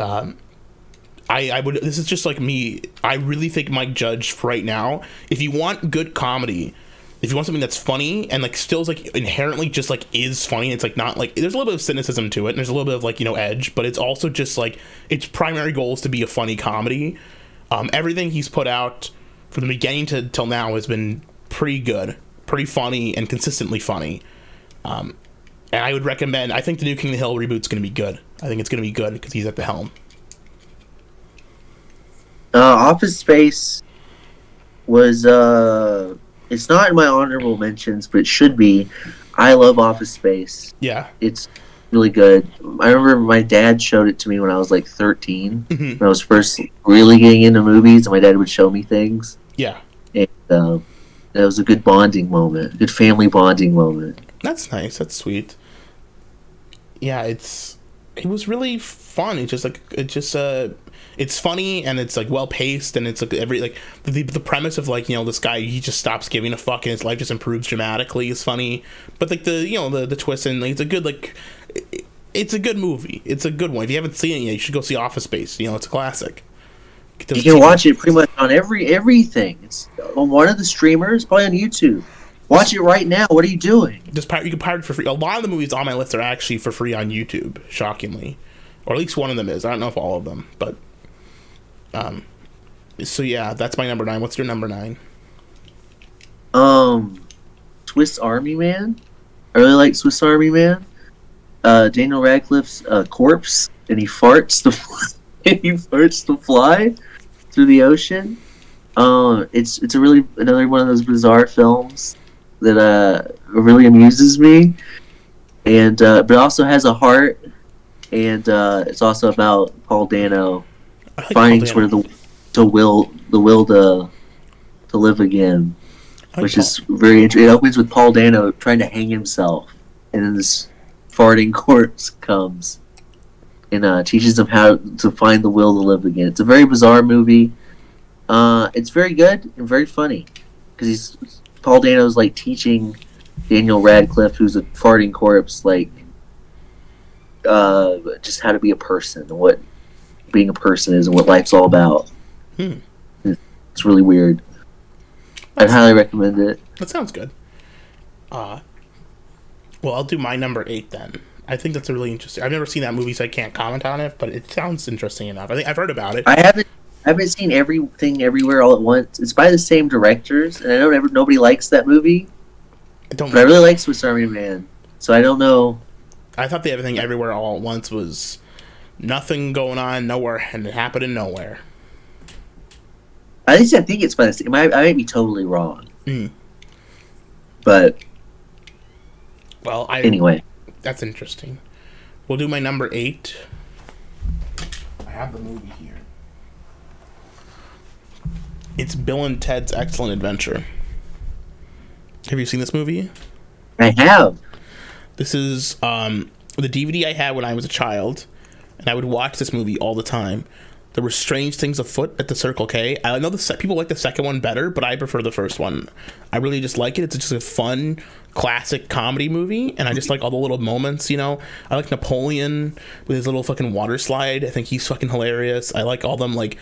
I would. This is just like me. I really think Mike Judge right now. If you want good comedy, if you want something that's funny and like still is like inherently just like is funny, it's like not like there's a little bit of cynicism to it. And there's a little bit of like edge, but it's also just like its primary goal is to be a funny comedy. Everything he's put out from the beginning till now has been pretty good, pretty funny, and consistently funny. And I would recommend. I think the new King of the Hill reboot's going to be good. I think it's going to be good because he's at the helm. Office Space was it's not in my honorable mentions, but it should be. I love Office Space. Yeah, it's really good. I remember my dad showed it to me when I was like 13. When I was first really getting into movies, and my dad would show me things. Yeah, and that was a good bonding moment, good family bonding moment. That's nice. That's sweet. Yeah, it was really fun. It's funny and it's like well paced and it's like the premise of like this guy, he just stops giving a fuck and his life just improves dramatically is funny, but like the twist and like, it's a good it's a good movie. It's a good one. If you haven't seen it yet, you should go see Office Space. It's a classic. You can watch it pretty much on everything. It's on one of the streamers, probably on YouTube. Watch it right now. What are you doing? You can pirate it for free. A lot of the movies on my list are actually for free on YouTube, shockingly, or at least one of them is. I don't know if all of them, but. So yeah, that's my number 9. What's your number 9? Swiss Army Man. I really like Swiss Army Man. Daniel Radcliffe's corpse, and he farts to fly through the ocean. It's another one of those bizarre films that really amuses me, and but it also has a heart, and it's also about Paul Dano. Finding sort of the will to live again, which is very interesting. It opens with Paul Dano trying to hang himself, and then this farting corpse comes and teaches him how to find the will to live again. It's a very bizarre movie. It's very good and very funny because Paul Dano's like teaching Daniel Radcliffe, who's a farting corpse, like just how to be a person and what being a person is and what life's all about. It's really weird. I'd highly recommend it. That sounds good. Well, I'll do my number 8 then. I think that's a really interesting. I've never seen that movie, so I can't comment on it, but it sounds interesting enough. I think I've heard about it. I haven't seen Everything Everywhere All at Once. It's by the same directors, and I know nobody likes that movie. But I really like Swiss Army Man, so I don't know. I thought the Everything Everywhere All at Once was nothing going on nowhere, and it happened in nowhere. At least I think it's by the same. I might be totally wrong. But anyway, that's interesting. We'll do my number 8. I have the movie here. It's Bill and Ted's Excellent Adventure. Have you seen this movie? I have. This is the DVD I had when I was a child, and I would watch this movie all the time. There were strange things afoot at the Circle K. I know people like the second one better, but I prefer the first one. I really just like it. It's just a fun, classic comedy movie, and I just like all the little moments, I like Napoleon with his little fucking water slide. I think he's fucking hilarious. I like all them, like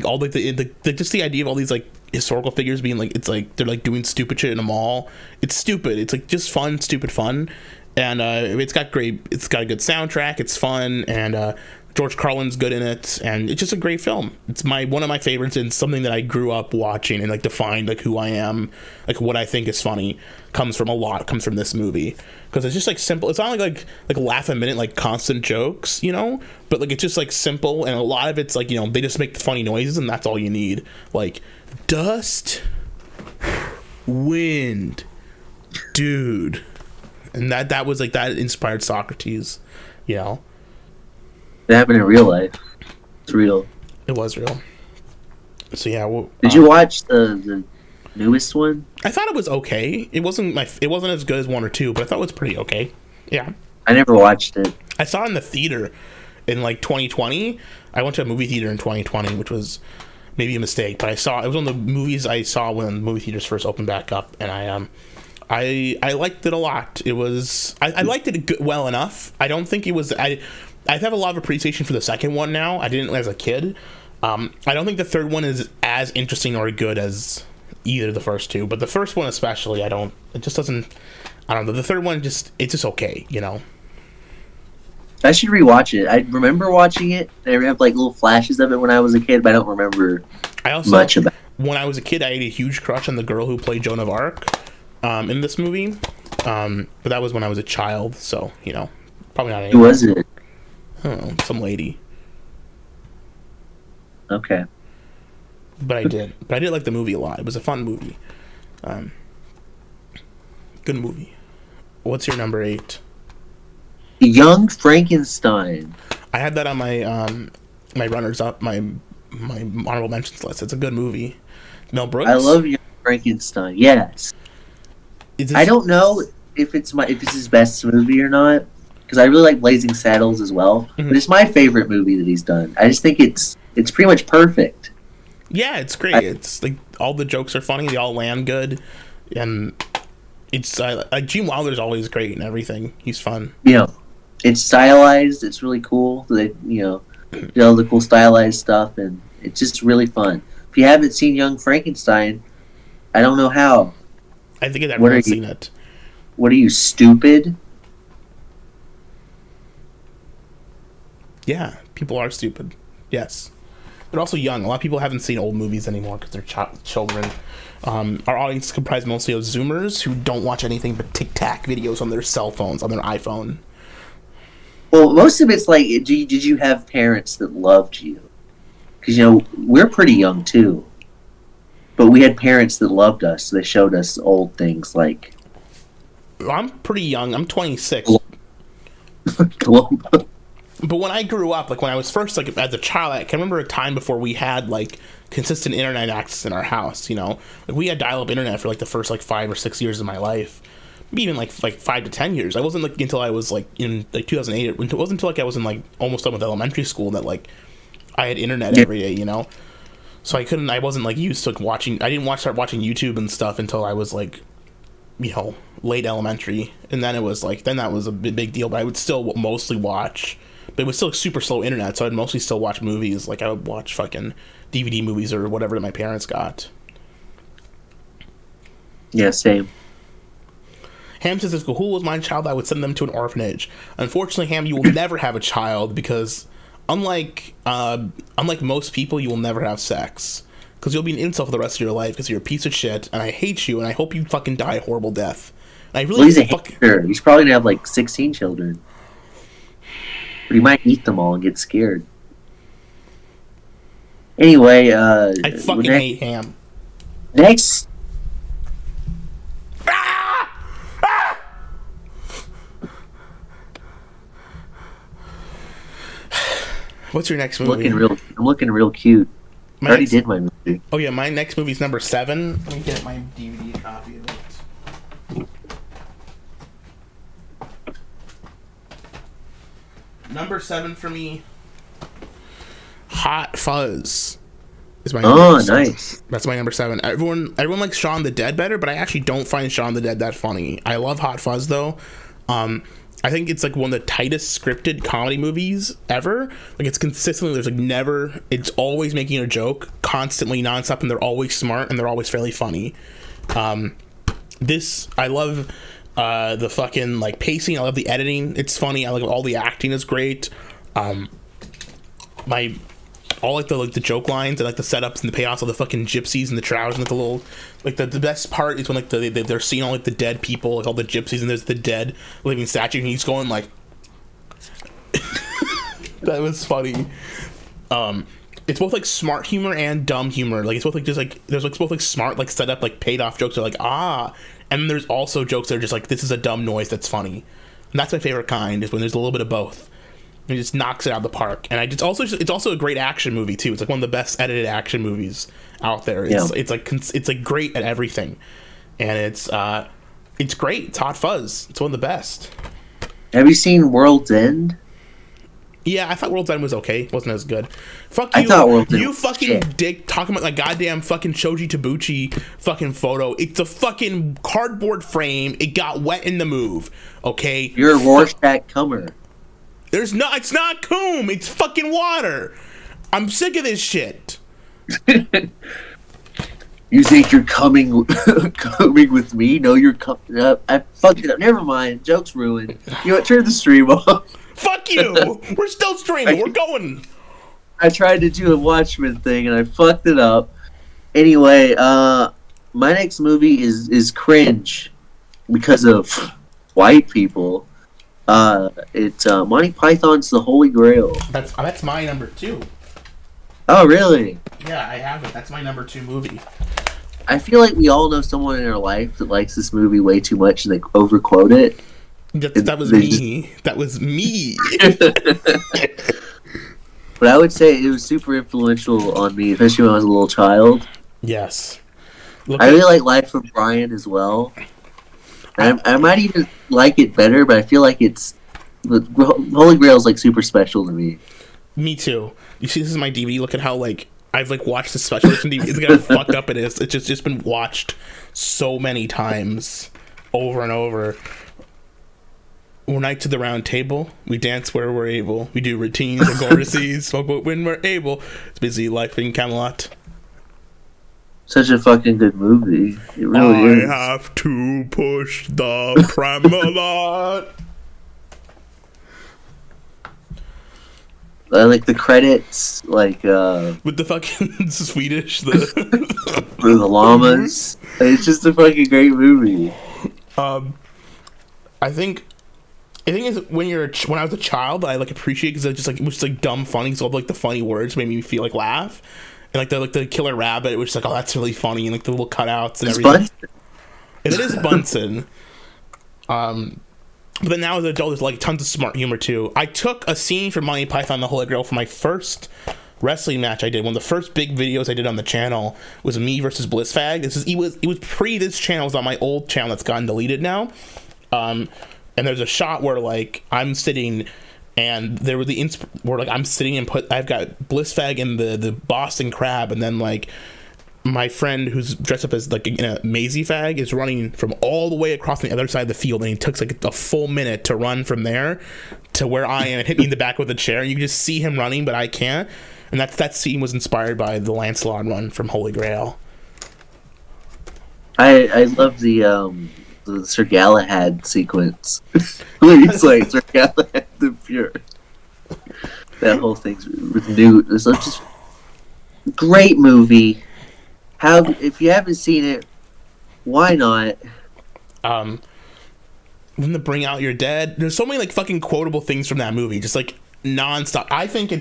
all the just the idea of all these, like, historical figures being, like, it's like they're, like, doing stupid shit in a mall. It's stupid. It's, like, just fun, stupid fun. And it's got a good soundtrack. It's fun, and George Carlin's good in it, and it's just a great film. It's one of my favorites, and something that I grew up watching and like defined like who I am, like what I think is funny comes from this movie, because it's just like simple. It's not like laugh a minute, like constant jokes, but like it's just like simple, and a lot of it's like they just make the funny noises, and that's all you need, like dust, wind, dude, and that was like that inspired Socrates, It happened in real life. It's real. It was real. So yeah. Did you watch the newest one? I thought it was okay. It wasn't as good as 1 or 2, but I thought it was pretty okay. Yeah. I never watched it. I saw it in the theater in like 2020. I went to a movie theater in 2020, which was maybe a mistake, but it was one of the movies I saw when movie theaters first opened back up, and I liked it a lot. It was I liked it well enough. I don't think it was I have a lot of appreciation for the second one now. I didn't as a kid. I don't think the third one is as interesting or good as either of the first two, but the first one especially, it just doesn't, I don't know. The third one it's just okay, you know. I should rewatch it. I remember watching it. I have like little flashes of it when I was a kid, but I don't remember much about it. When I was a kid, I had a huge crush on the girl who played Joan of Arc in this movie. But that was when I was a child, so, you know, probably not anymore. Who was it? I don't know, some lady. Okay. But I did like the movie a lot. It was a fun movie. Good movie. What's your number 8? Young Frankenstein. I had that on my my runners up, my honorable mentions list. It's a good movie. Mel Brooks. I love Young Frankenstein. Yes. I don't know if it's his best movie or not, because I really like Blazing Saddles as well. Mm-hmm. But it's my favorite movie that he's done. I just think it's pretty much perfect. Yeah, it's great. It's like all the jokes are funny. They all land good, and it's like Gene Wilder's always great and everything. He's fun. You know, it's stylized. It's really cool. They do all the cool stylized stuff, and it's just really fun. If you haven't seen Young Frankenstein, I don't know how. I think everyone's seen it. What are you, stupid? Yeah, people are stupid. Yes. They're also young. A lot of people haven't seen old movies anymore because they're children. Our audience is comprised mostly of Zoomers who don't watch anything but Tic-Tac videos on their cell phones, on their iPhone. Well, most of it's like, did you have parents that loved you? Because, we're pretty young, too. But we had parents that loved us, so they showed us old things like... I'm pretty young. I'm 26. But when I grew up, like when I was first, like as a child, I can remember a time before we had like consistent internet access in our house. Like we had dial-up internet for like the first like 5 or 6 years of my life, maybe even like 5 to 10 years. I wasn't like until I was like in like 2008. It wasn't until like I was in like almost done with elementary school that like I had internet every day. So I wasn't like used to like watching. I didn't start watching YouTube and stuff until I was like, late elementary, and then it was like that was a big deal. But I would still mostly watch. But it was still super slow internet, so I'd mostly still watch movies. Like, I would watch fucking DVD movies or whatever that my parents got. Yeah, same. Ham says, if Gahoole was my child, I would send them to an orphanage. Unfortunately, Ham, you will never have a child because, unlike most people, you will never have sex. Because you'll be an incel for the rest of your life because you're a piece of shit, and I hate you, and I hope you fucking die a horrible death. And I really he's a hater. He's probably going to have, like, 16 children. But he might eat them all and get scared. Anyway, I fucking hate Ham. Next. What's your next movie? I'm looking real cute. I already did my movie. Oh yeah, my next movie's number 7. Let me get my DVD copy of it. Number 7 for me, Hot Fuzz is my number 7. Nice. That's my number 7. Everyone likes Shaun the Dead better, but I actually don't find Shaun the Dead that funny. I love Hot Fuzz though. I think it's like one of the tightest scripted comedy movies ever. Like it's consistently, it's always making a joke constantly nonstop, and they're always smart and they're always fairly funny. I love the fucking like pacing. I love the editing. It's funny. I like all the acting is great. The joke lines and like the setups and the payoffs of the fucking gypsies and the trousers and like the little like the best part is when like they're seeing all like the dead people, like all the gypsies, and there's the dead living statue and he's going like that was funny. It's both like smart humor and dumb humor. Like it's both like just like there's like both like smart like set up like paid off jokes are like and then there's also jokes that are just like this is a dumb noise that's funny. And that's my favorite kind, is when there's a little bit of both. And it just knocks it out of the park. And it's also a great action movie too. It's like one of the best edited action movies out there. It's like great at everything. And it's great. It's Hot Fuzz. It's one of the best. Have you seen World's End? Yeah, I thought World's End was okay. It wasn't as good. Fuck you. I thought World's End you fucking dick talking about like goddamn fucking Shoji Tabuchi fucking photo. It's a fucking cardboard frame. It got wet in the move. Okay? You're a Rorschach comer. There's no. It's not coom. It's fucking water. I'm sick of this shit. You think you're coming with me? No, you're coming up. I fucked it up. Never mind. Joke's ruined. You know what? Turn the stream off. Fuck you. We're still streaming. We're going. I tried to do a Watchmen thing and I fucked it up. Anyway, my next movie is cringe because of white people. It's Monty Python's The Holy Grail. That's my number 2. Oh, really? Yeah, I have it. That's my number 2 movie. I feel like we all know someone in our life that likes this movie way too much and they overquote it. That was me. That was me. But I would say it was super influential on me, especially when I was a little child. Yes. I really like Life of Brian as well. I might even like it better, but I feel like the Holy Grail is like super special to me. Me too. You see, this is my DVD. Look at how I've watched the special edition DVD. Look at how fucked up it is. It's just been watched so many times, over and over. We're Knights of the Round Table. We dance where we're able. We do routines and choruses. Smoke when we're able. It's busy life in Camelot. Such a fucking good movie. It really is. I have to push the Camelot. I like the credits, with the fucking Swedish, the llamas. It's just a fucking great movie. I think is when I was a child, I appreciate because it was just dumb funny. So all the funny words made me feel laugh, and the killer rabbit, which is oh, that's really funny, and the little cutouts and everything. And it is Bunsen. But then now as an adult, there's tons of smart humor too. I took a scene from Monty Python: The Holy Grail for my first wrestling match I did. One of the first big videos I did on the channel was me versus Blissfag. It was pre this channel. It was on my old channel that's gotten deleted now. And there's a shot where I'm sitting, and there was where I'm sitting and I've got Blissfag and the Boston Crab, and then my friend who's dressed up as in a Maisie Fag is running from all the way across the other side of the field, and he took a full minute to run from there to where I am and hit me in the back with a chair. And you can just see him running, but I can't. And that scene was inspired by the Lancelot run from Holy Grail. I love the Sir Galahad sequence where he's Sir Galahad the Pure. That whole thing's with Newt. It's just great movie. If you haven't seen it, why not? When the Bring Out Your Dead, there's so many fucking quotable things from that movie, just nonstop. I think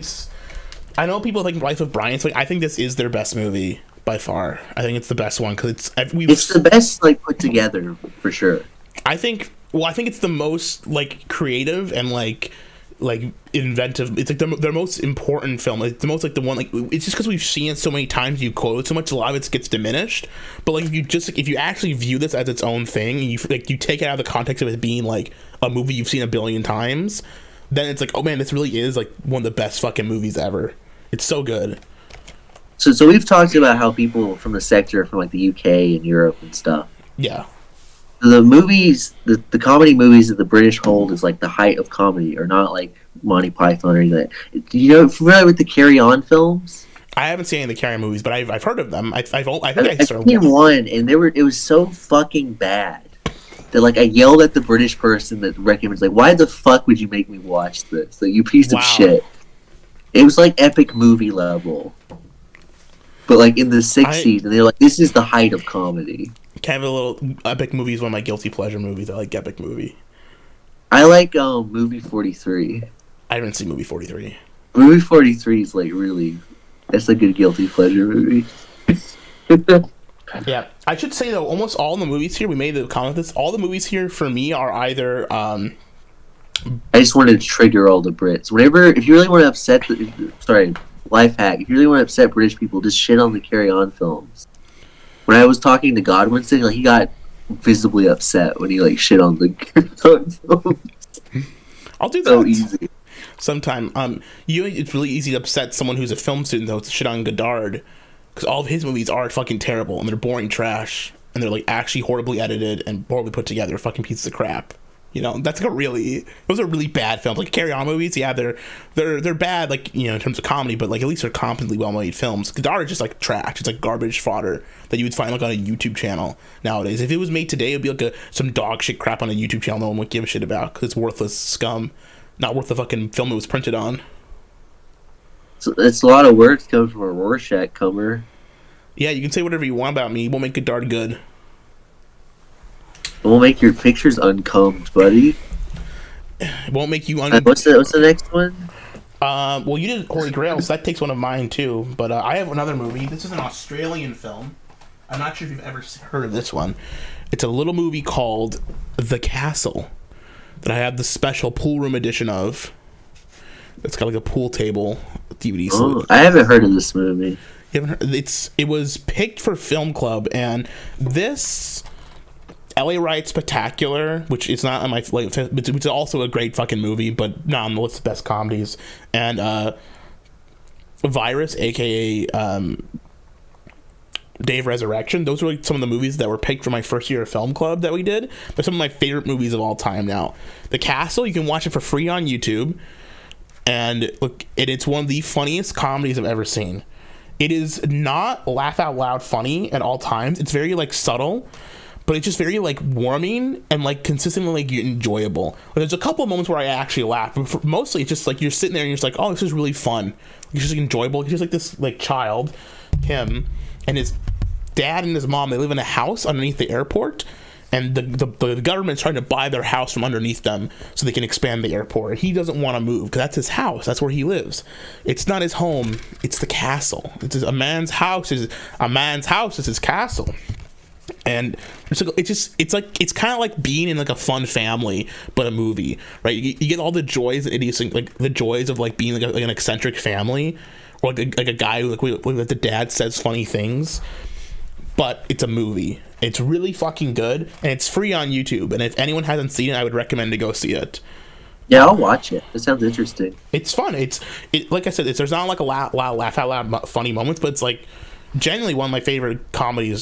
I know people think Life of Brian. I think this is their best movie by far. I think it's the best one because it's the best put together for sure. I think it's the most creative and inventive. It's their most important film. It's the most the one it's just because we've seen it so many times, you quote it so much, a lot of it gets diminished. But if you actually view this as its own thing, and you take it out of the context of it being a movie you've seen a billion times, then it's oh man, this really is one of the best fucking movies ever. It's so good. So we've talked about how people from the sector from the UK and Europe and stuff. Yeah. The movies, the comedy movies that the British hold is the height of comedy, or not Monty Python or anything. Familiar with the Carry On films? I haven't seen any of the Carry On movies, but I've heard of them. I've seen one, and it was so fucking bad that I yelled at the British person that recommends why the fuck would you make me watch this? You piece of shit. It was epic movie level, but in the 60s, and they're this is the height of comedy. Kind of a little epic movie is one of my guilty pleasure movies. I like epic movie. I like movie 43. I haven't seen movie 43. Movie 43 is really, that's a good guilty pleasure movie. Yeah, I should say though, almost all the movies here, we made the comment this. All the movies here for me are either. I just wanted to trigger all the Brits. If you really want to upset, life hack. If you really want to upset British people, just shit on the Carry On films. When I was talking to Godwin, he got visibly upset when he shit on the Carry On films. I'll do that. So easy. Sometime. It's really easy to upset someone who's a film student though to shit on Godard, because all of his movies are fucking terrible and they're boring trash and they're actually horribly edited and horribly put together, fucking pieces of crap. You know, that's like those are really bad films. Like Carry On movies, yeah, they're bad, like, you know, in terms of comedy, but like at least they're competently well made films. Godard is just like trash. It's like garbage fodder that you would find like on a YouTube channel nowadays. If it was made today, it'd be like some dog shit crap on a YouTube channel no one would give a shit about because it's worthless scum, not worth the fucking film it was printed on. So it's a lot of words coming from a Rorschach cover. Yeah, you can say whatever you want about me. It won't make Godard good. It won't make your pictures uncombed, buddy. It won't make you What's the next one? Well, you did Holy Grail, so that takes one of mine too. But I have another movie. This is an Australian film. I'm not sure if you've ever heard of this one. It's a little movie called The Castle that I have the special pool room edition of. It's got like a pool table DVD. Oh, I haven't heard of this movie. You haven't heard? It was picked for Film Club, and this LA Riot Spectacular, which is not on my which is also a great fucking movie, but not on the list of best comedies, and Virus, aka Day of Resurrection. Those were like some of the movies that were picked for my first year of Film Club that we did. They're some of my favorite movies of all time now. The Castle, you can watch it for free on YouTube, and look, it's one of the funniest comedies I've ever seen. It is not laugh out loud funny at all times. It's very like subtle, but it's just very like warming and like consistently like enjoyable. There's a couple of moments where I actually laugh, but mostly it's just like you're sitting there and you're just like, oh, this is really fun. It's just like, enjoyable. He's just like this like child, him and his dad and his mom. They live in a house underneath the airport, and the government's trying to buy their house from underneath them so they can expand the airport. He doesn't want to move because that's his house. That's where he lives. It's not his home. It's the castle. A man's house is his castle. And it's kind of like being in like a fun family, but a movie, right? You get all the joys and idiocy, like the joys of like being like an eccentric family, or like a guy who like the dad says funny things. But it's a movie. It's really fucking good, and it's free on YouTube. And if anyone hasn't seen it, I would recommend to go see it. Yeah, I'll watch it. It sounds interesting. It's fun. It like I said, there's not like a laugh out loud funny moments, but it's like genuinely one of my favorite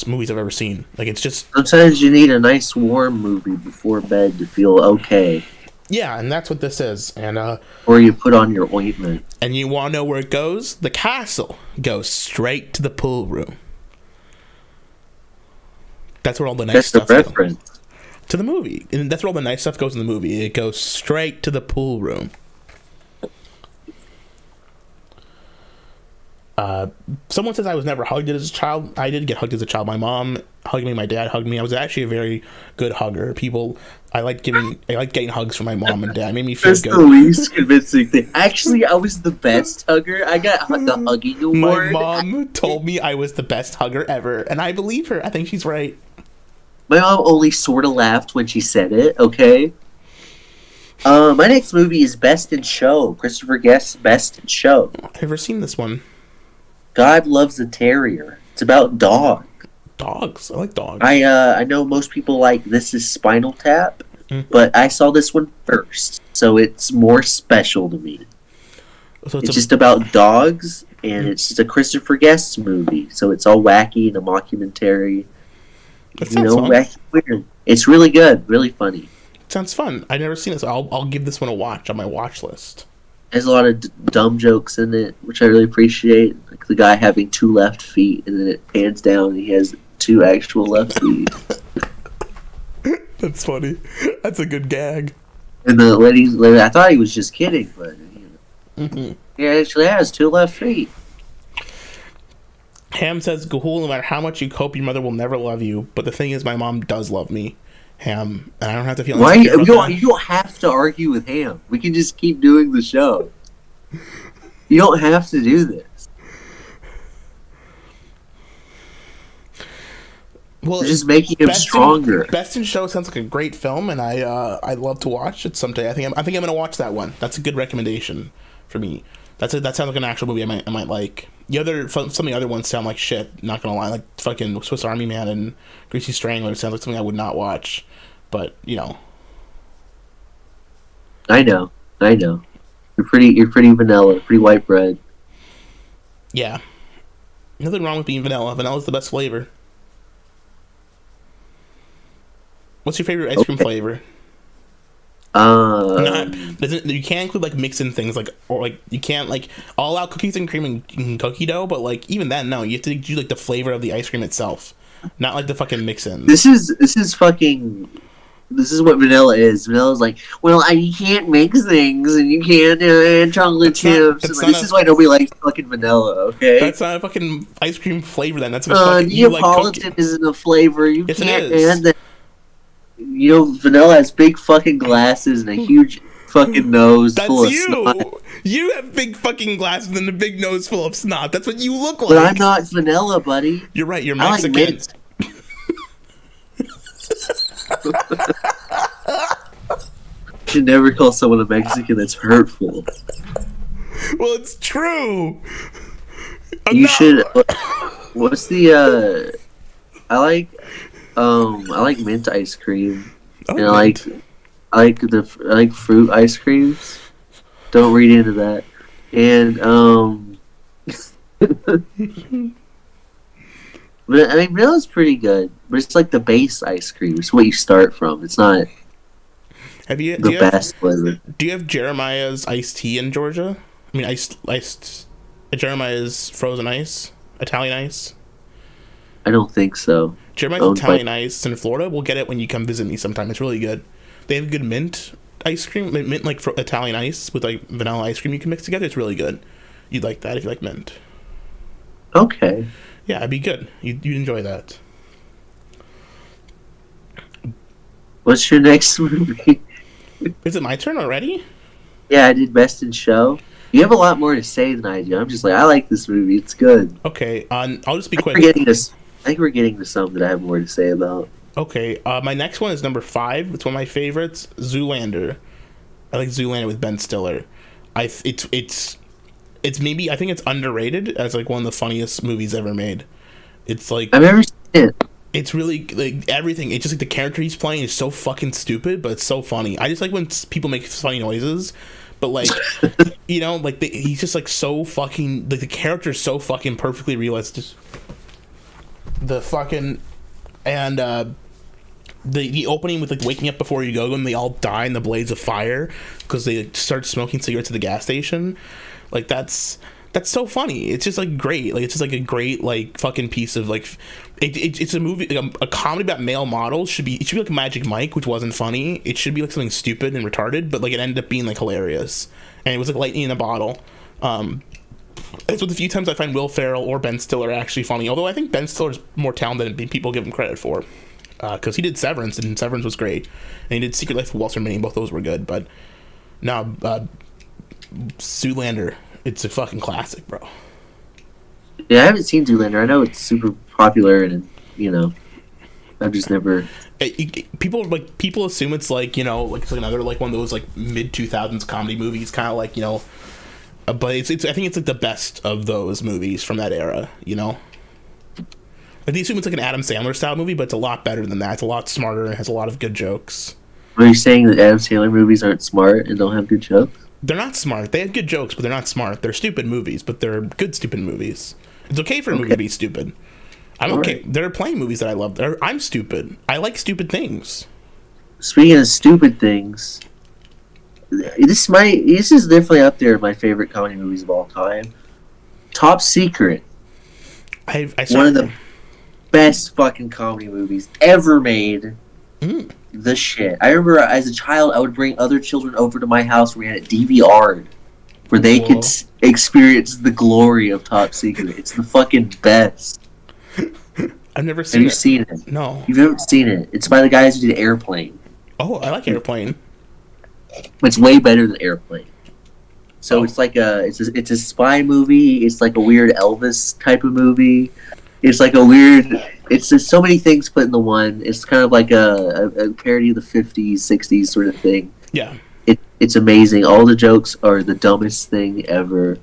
movies I've ever seen. Like it's just sometimes you need a nice warm movie before bed to feel okay. Yeah, and that's what this is. And or you put on your ointment. And you want to know where it goes? The castle goes straight to the pool room. That's where all the nice stuff goes. To the movie. And that's where all the nice stuff goes in the movie. It goes straight to the pool room. Someone says I was never hugged as a child. I did get hugged as a child. My mom hugged me. My dad hugged me. I was actually a very good hugger. I like getting hugs from my mom and dad. It made me feel good. That's the least convincing thing. Actually, I was the best hugger. I got the hugging award. My mom told me I was the best hugger ever, and I believe her. I think she's right. My mom only sort of laughed when she said it, okay? My next movie is Best in Show. Christopher Guest's Best in Show. I've never seen this one. God Loves a Terrier. It's about dogs. Dogs? I like dogs. I know most people like This Is Spinal Tap, but I saw this one first, so it's more special to me. So it's just about dogs, and it's just a Christopher Guest movie, so it's all wacky and a mockumentary. Wacky, weird. It's really good, really funny. It sounds fun. I've never seen this. I'll give this one a watch on my watch list. There's a lot of dumb jokes in it, which I really appreciate. Like the guy having 2 left feet, and then it pans down, and he has 2 actual left feet. That's funny. That's a good gag. And the lady, I thought he was just kidding, but he actually has 2 left feet. Ham says, Gahoole, no matter how much you cope, your mother will never love you. But the thing is, my mom does love me. Ham, and I don't have to feel. Why you don't have to argue with Ham. We can just keep doing the show. You don't have to do this. Well, we're just making him stronger. Best in Show sounds like a great film, and I'd love to watch it someday. I think I'm gonna watch that one. That's a good recommendation for me. That sounds like an actual movie I might like. Some of the other ones sound like shit, not gonna lie, like fucking Swiss Army Man and Greasy Strangler sounds like something I would not watch. But I know. You're pretty vanilla, pretty white bread. Yeah. Nothing wrong with being vanilla. Vanilla's the best flavor. What's your favorite ice cream flavor? You can't include like mixing things like, or like you can't like all out cookies and cream and cookie dough, but like even then, no, you have to do like the flavor of the ice cream itself, not like the fucking mix-ins. This is what vanilla is. Vanilla's like, well, you can't mix things, and you can't add chocolate chips. This is why nobody likes fucking vanilla, okay? That's not a fucking ice cream flavor then. That's a fucking, Neapolitan isn't a flavor. You yes, can't add that. You know, vanilla has big fucking glasses and a huge fucking nose full of snot. You have big fucking glasses and a big nose full of snot. That's what you look like. But I'm not vanilla, buddy. You're right. You're Mexican. I like mint. You should never call someone a Mexican. That's hurtful. Well, it's true. Should. What's the? I like mint ice cream. Oh, and I like fruit ice creams. Don't read into that. And but I mean, vanilla's pretty good. But it's like the base ice cream. It's what you start from. It's not the best flavor. Do you have Jeremiah's iced tea in Georgia? I mean, Jeremiah's frozen ice, Italian ice. I don't think so. Jeremiah's Italian ice in Florida. We'll get it when you come visit me sometime. It's really good. They have good mint ice cream, mint like Italian ice with like vanilla ice cream you can mix together. It's really good. You'd like that if you like mint. Okay. Yeah, it'd be good. You'd enjoy that. What's your next movie? Is it my turn already? Yeah, I did best in show. You have a lot more to say than I do. I'm just like, I like this movie. It's good. Okay, I'll just be quick. I think we're getting to some that I have more to say about. Okay, my next one is number 5. It's one of my favorites, Zoolander. I like Zoolander with Ben Stiller. It's maybe, I think it's underrated as like one of the funniest movies ever made. It's like I've never seen it. It's really like everything. It's just like the character he's playing is so fucking stupid, but it's so funny. I just like when people make funny noises, but like you know, like he's just like so fucking like the character is so fucking perfectly realized. Just the fucking and the opening with like waking up before you go and they all die in the blaze of fire because they start smoking cigarettes at the gas station. Like that's so funny. It's just like great. Like it's just like a great like fucking piece of like it's a movie, like a comedy about male models. It should be like Magic Mike, which wasn't funny. It should be like something stupid and retarded, but like it ended up being like hilarious, and it was like lightning in a bottle. It's one of the few times I find Will Ferrell or Ben Stiller actually funny, although I think Ben Stiller's more talented than people give him credit for, because he did Severance, and Severance was great, and he did Secret Life of Walter Mitty, and both those were good. But no, Zoolander, it's a fucking classic, bro. Yeah, I haven't seen Zoolander. I know it's super popular, and you know, I've just never. People assume it's like, you know, like it's like another like one of those like mid 2000s comedy movies, kind of like, you know, but it's I think it's like the best of those movies from that era, you know. Like they assume it's like an Adam Sandler style movie, but it's a lot better than that. It's a lot smarter and has a lot of good jokes. Are you saying that Adam Sandler movies aren't smart and don't have good jokes? They're not smart. They have good jokes, but they're not smart. They're stupid movies, but they're good stupid movies. It's okay for a movie to be stupid. I'm okay. Right. There are plenty of movies that I love. I'm stupid. I like stupid things. Speaking of stupid things, this is definitely up there in my favorite comedy movies of all time. Top Secret. One of the best fucking comedy movies ever made. The shit. I remember as a child, I would bring other children over to my house where we had it DVR'd, where they could experience the glory of Top Secret. It's the fucking best. I've never seen it. Have you seen it? No. You've never seen it. It's by the guys who did Airplane. Oh, I like Airplane. It's way better than Airplane. So it's like it's a spy movie. It's like a weird Elvis type of movie. It's like a weird. It's just so many things put into one. It's kind of like a parody of the 50s, 60s sort of thing. Yeah. It's amazing. All the jokes are the dumbest thing ever.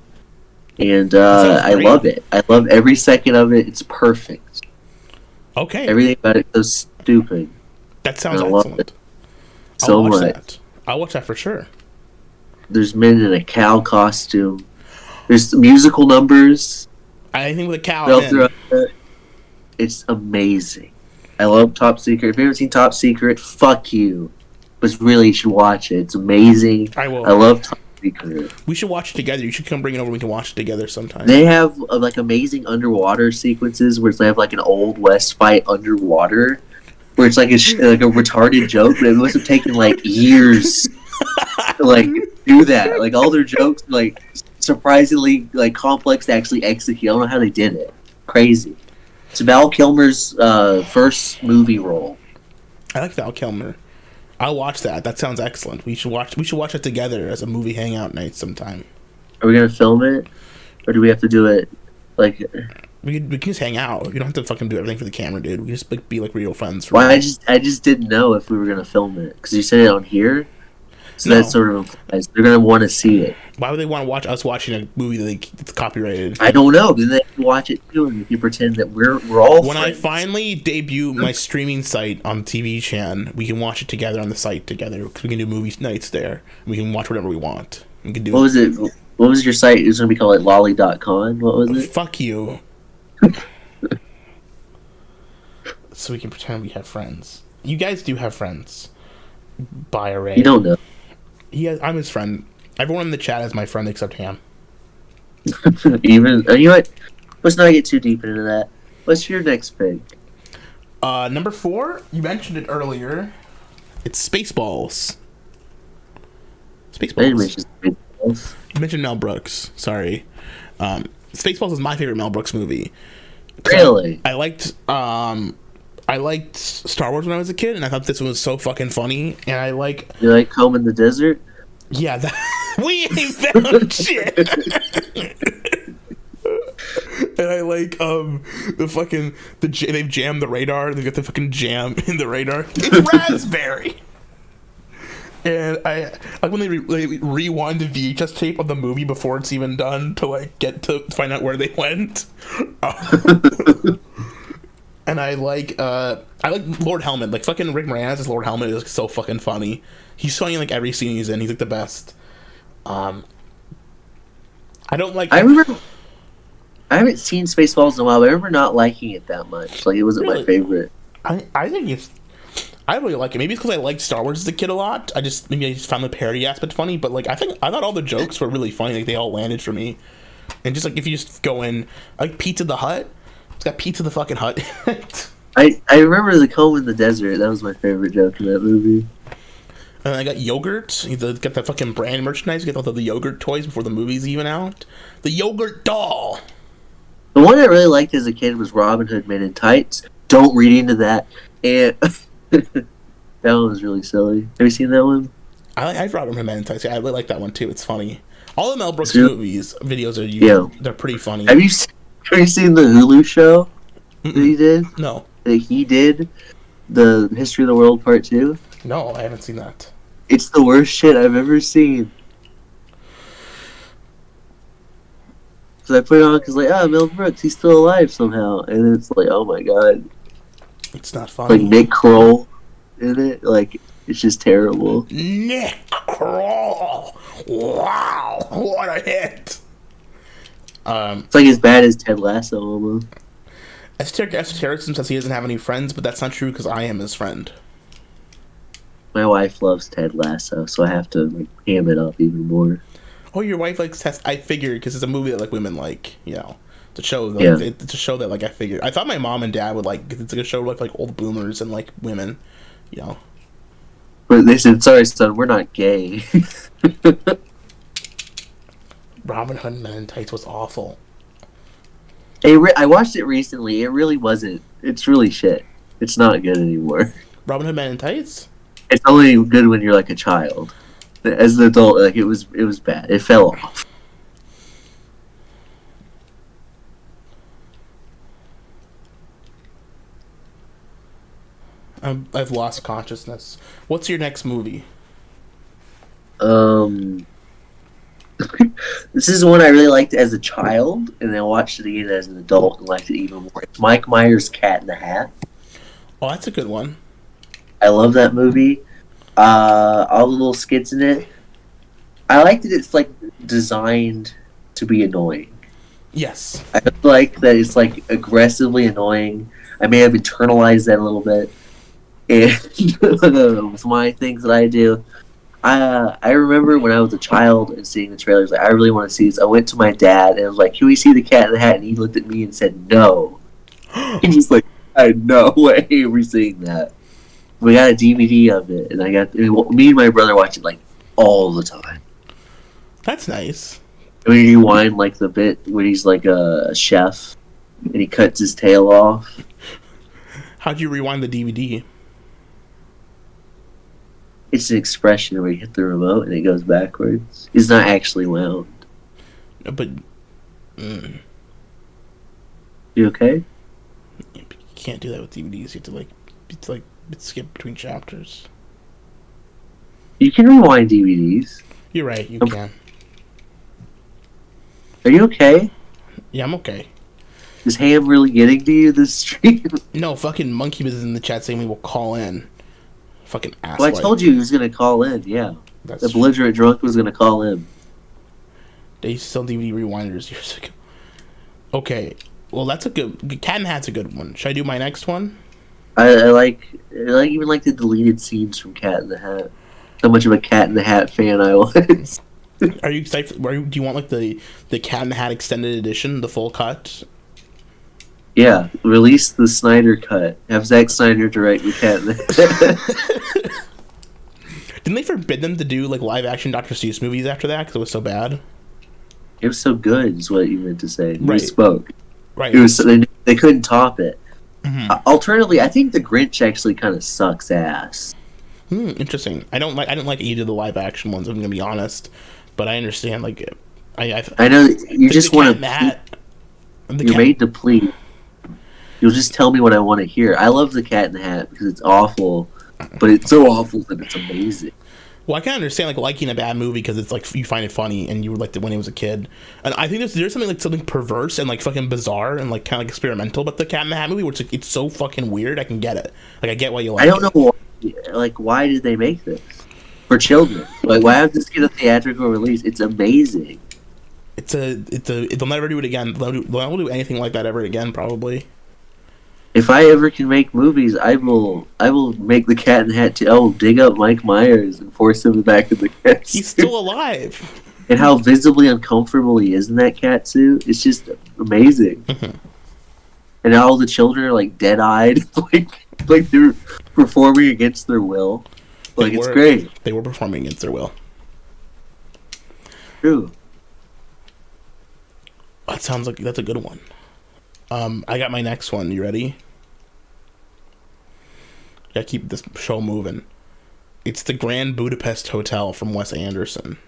And I love it. I love every second of it. It's perfect. Okay. Everything about it is so stupid. That sounds excellent. So much. I'll watch that for sure. There's men in a cow costume. There's musical numbers. Anything with a cow in. It's amazing. I love Top Secret. If you haven't seen Top Secret, fuck you. but really, you should watch it. It's amazing. I will. I love Tom Baker. We should watch it together. You should come bring it over. We can watch it together sometime. They have like amazing underwater sequences where they have like an old west fight underwater, where it's like a retarded joke, but it must have taken like years to like do that. Like all their jokes, like surprisingly like complex to actually execute. I don't know how they did it. Crazy. It's Val Kilmer's first movie role. I like Val Kilmer. I'll watch that. That sounds excellent. We should watch it together as a movie hangout night sometime. Are we gonna film it, or do we have to do it like? We can just hang out. You don't have to fucking do everything for the camera, dude. We just like, be like real friends. Well, I just didn't know if we were gonna film it because you said it on here, so No. that sort of implies they're gonna want to see it. Why would they want to watch us watching a movie that's copyrighted? I don't know. Then they can watch it too, and you can pretend that we're all. When I friends. finally debut my streaming site on TV Chan, we can watch it together on the site together. Because we can do movie nights there. We can watch whatever we want. We can do. What was it? What was your site? It was gonna be called like lolly.con. What was it? Fuck you. So we can pretend we have friends. You guys do have friends. By array. You don't know. I'm his friend. Everyone in the chat is my friend except Ham. Even you know what? Let's not get too deep into that. What's your next pick? Number 4, you mentioned it earlier. It's Spaceballs. I didn't Spaceballs. mention Spaceballs. You mentioned Mel Brooks. Sorry. Spaceballs is my favorite Mel Brooks movie. Really? I liked Star Wars when I was a kid, and I thought this one was so fucking funny. And I like, You like Home in the Desert? yeah, we ain't found shit. And I like they've jammed the radar. They got the fucking jam in the radar. It's raspberry. And I like when they rewind the VHS tape of the movie before it's even done to like get to find out where they went. And I like Lord Helmet. Like fucking Rick Moranis as Lord Helmet is so fucking funny. He's funny in like every scene he's in. He's like the best. I don't like. I remember. I haven't seen Spaceballs in a while, but I remember not liking it that much. Like it wasn't Really? my favorite. I think it's. I really like it. Maybe it's because I liked Star Wars as a kid a lot. I just found the parody aspect funny. But like I thought all the jokes were really funny. Like they all landed for me. And just like if you just go in, like Pizza the Hut. It's got Pizza the fucking Hut. I remember the Home in the Desert. That was my favorite joke in that movie. And I got yogurt. Got that fucking brand merchandise. You get all the yogurt toys before the movie's even out. The yogurt doll. The one I really liked as a kid was Robin Hood Men in Tights. Don't read into that. And that one was really silly. Have you seen that one? I've Robin Hood Men in Tights. Yeah, I really like that one too. It's funny. All the Mel Brooks Yeah. videos are Yeah. they're pretty funny. Have you seen the Hulu show that he did? No, That he did? The History of the World Part 2? no, I haven't seen that. It's the worst shit I've ever seen. So I put it on because, like, Mel Brooks, he's still alive somehow. And it's like, oh my god. It's not Like funny. Nick Kroll in it. Like, it's just terrible. Nick Kroll. Wow, what a hit. It's like as bad as Ted Lasso almost. Esotericism says he doesn't have any friends, but that's not true because I am his friend. My wife loves Ted Lasso, so I have to like ham it up even more. Oh, your wife likes Test. I figured because it's a movie that like women like, you know, it's a show. That, Yeah. It's a show that like I figured. I thought my mom and dad would like. 'Cause it's like a show like old boomers and like women, you know. But they said, sorry, son, we're not gay. Robin Hood Men in Tights was awful. I watched it recently. It really wasn't. It's really shit. It's not good anymore. Robin Hood Men in Tights. It's only good when you're like a child. As an adult, like it was bad. It fell off. I've lost consciousness. What's your next movie? This is one I really liked as a child, and then I watched it again as an adult and liked it even more. It's Mike Myers' Cat in the Hat. Oh, that's a good one. I love that movie. All the little skits in it. I like that it's like designed to be annoying. Yes. I like that it's like aggressively annoying. I may have internalized that a little bit, And with my things that I do, I remember when I was a child and seeing the trailers, like, I really want to see this. I went to my dad and I was like, "Can we see the Cat in the Hat?" And he looked at me and said, "No." He's just like, "I no way we're seeing that." We got a DVD of it, and me and my brother watch it like all the time. That's nice. I mean, you rewind like the bit where he's like a chef and he cuts his tail off. How'd you rewind the DVD? It's an expression where you hit the remote and it goes backwards. It's not actually wound. But You okay? you can't do that with DVDs. You have to skip between chapters. You can rewind DVDs. You're right. You can. Are you okay? Yeah, I'm okay. Is Ham really getting to you this stream? No, fucking Monkey was in the chat saying we will call in. Fucking ass. Well, I told you he was going to call in, yeah. The belligerent drunk was going to call in. They used to sell DVD rewinders years ago. Okay, well that's a good... Cat in the Hat's a good one. Should I do my next one? I even like the deleted scenes from Cat in the Hat. How much of a Cat in the Hat fan I was. Are you excited? Do you want like the Cat in the Hat extended edition, the full cut? Yeah, release the Snyder cut. Have Zack Snyder direct the Cat in the Hat. Didn't they forbid them to do like live action Dr. Seuss movies after that because it was so bad? It was so good, is what you meant to say. Right. You spoke. Right. It was they couldn't top it. Mm-hmm. Alternatively, I think the Grinch actually kind of sucks ass. Interesting. I don't like either of the live action ones. I'm gonna be honest, but I understand. Like, I know you just want to. You're made to plead. You'll just tell me what I want to hear. I love the Cat in the Hat because it's awful, but it's so awful that it's amazing. Well, I can understand like liking a bad movie because it's like you find it funny and you were like when he was a kid, and I think there's something perverse and like fucking bizarre and like kind of like experimental about the Cat in the Hat movie, where it's so fucking weird. I can get it. Like I get why you like. I don't know why did they make this for children? Like why have this get a theatrical release? It's amazing. They'll never do it again. They'll never do anything like that ever again, probably. If I ever can make movies, I will make the Cat in the Hat too. I will dig up Mike Myers and force him back in the cat suit. He's still alive. And how visibly uncomfortable he is in that cat suit. It's just amazing. Mm-hmm. And all the children are like dead-eyed, like they're performing against their will. Like it's great. They were performing against their will. True. That sounds like that's a good one. I got my next one. You ready? Gotta keep this show moving. It's the Grand Budapest Hotel from Wes Anderson.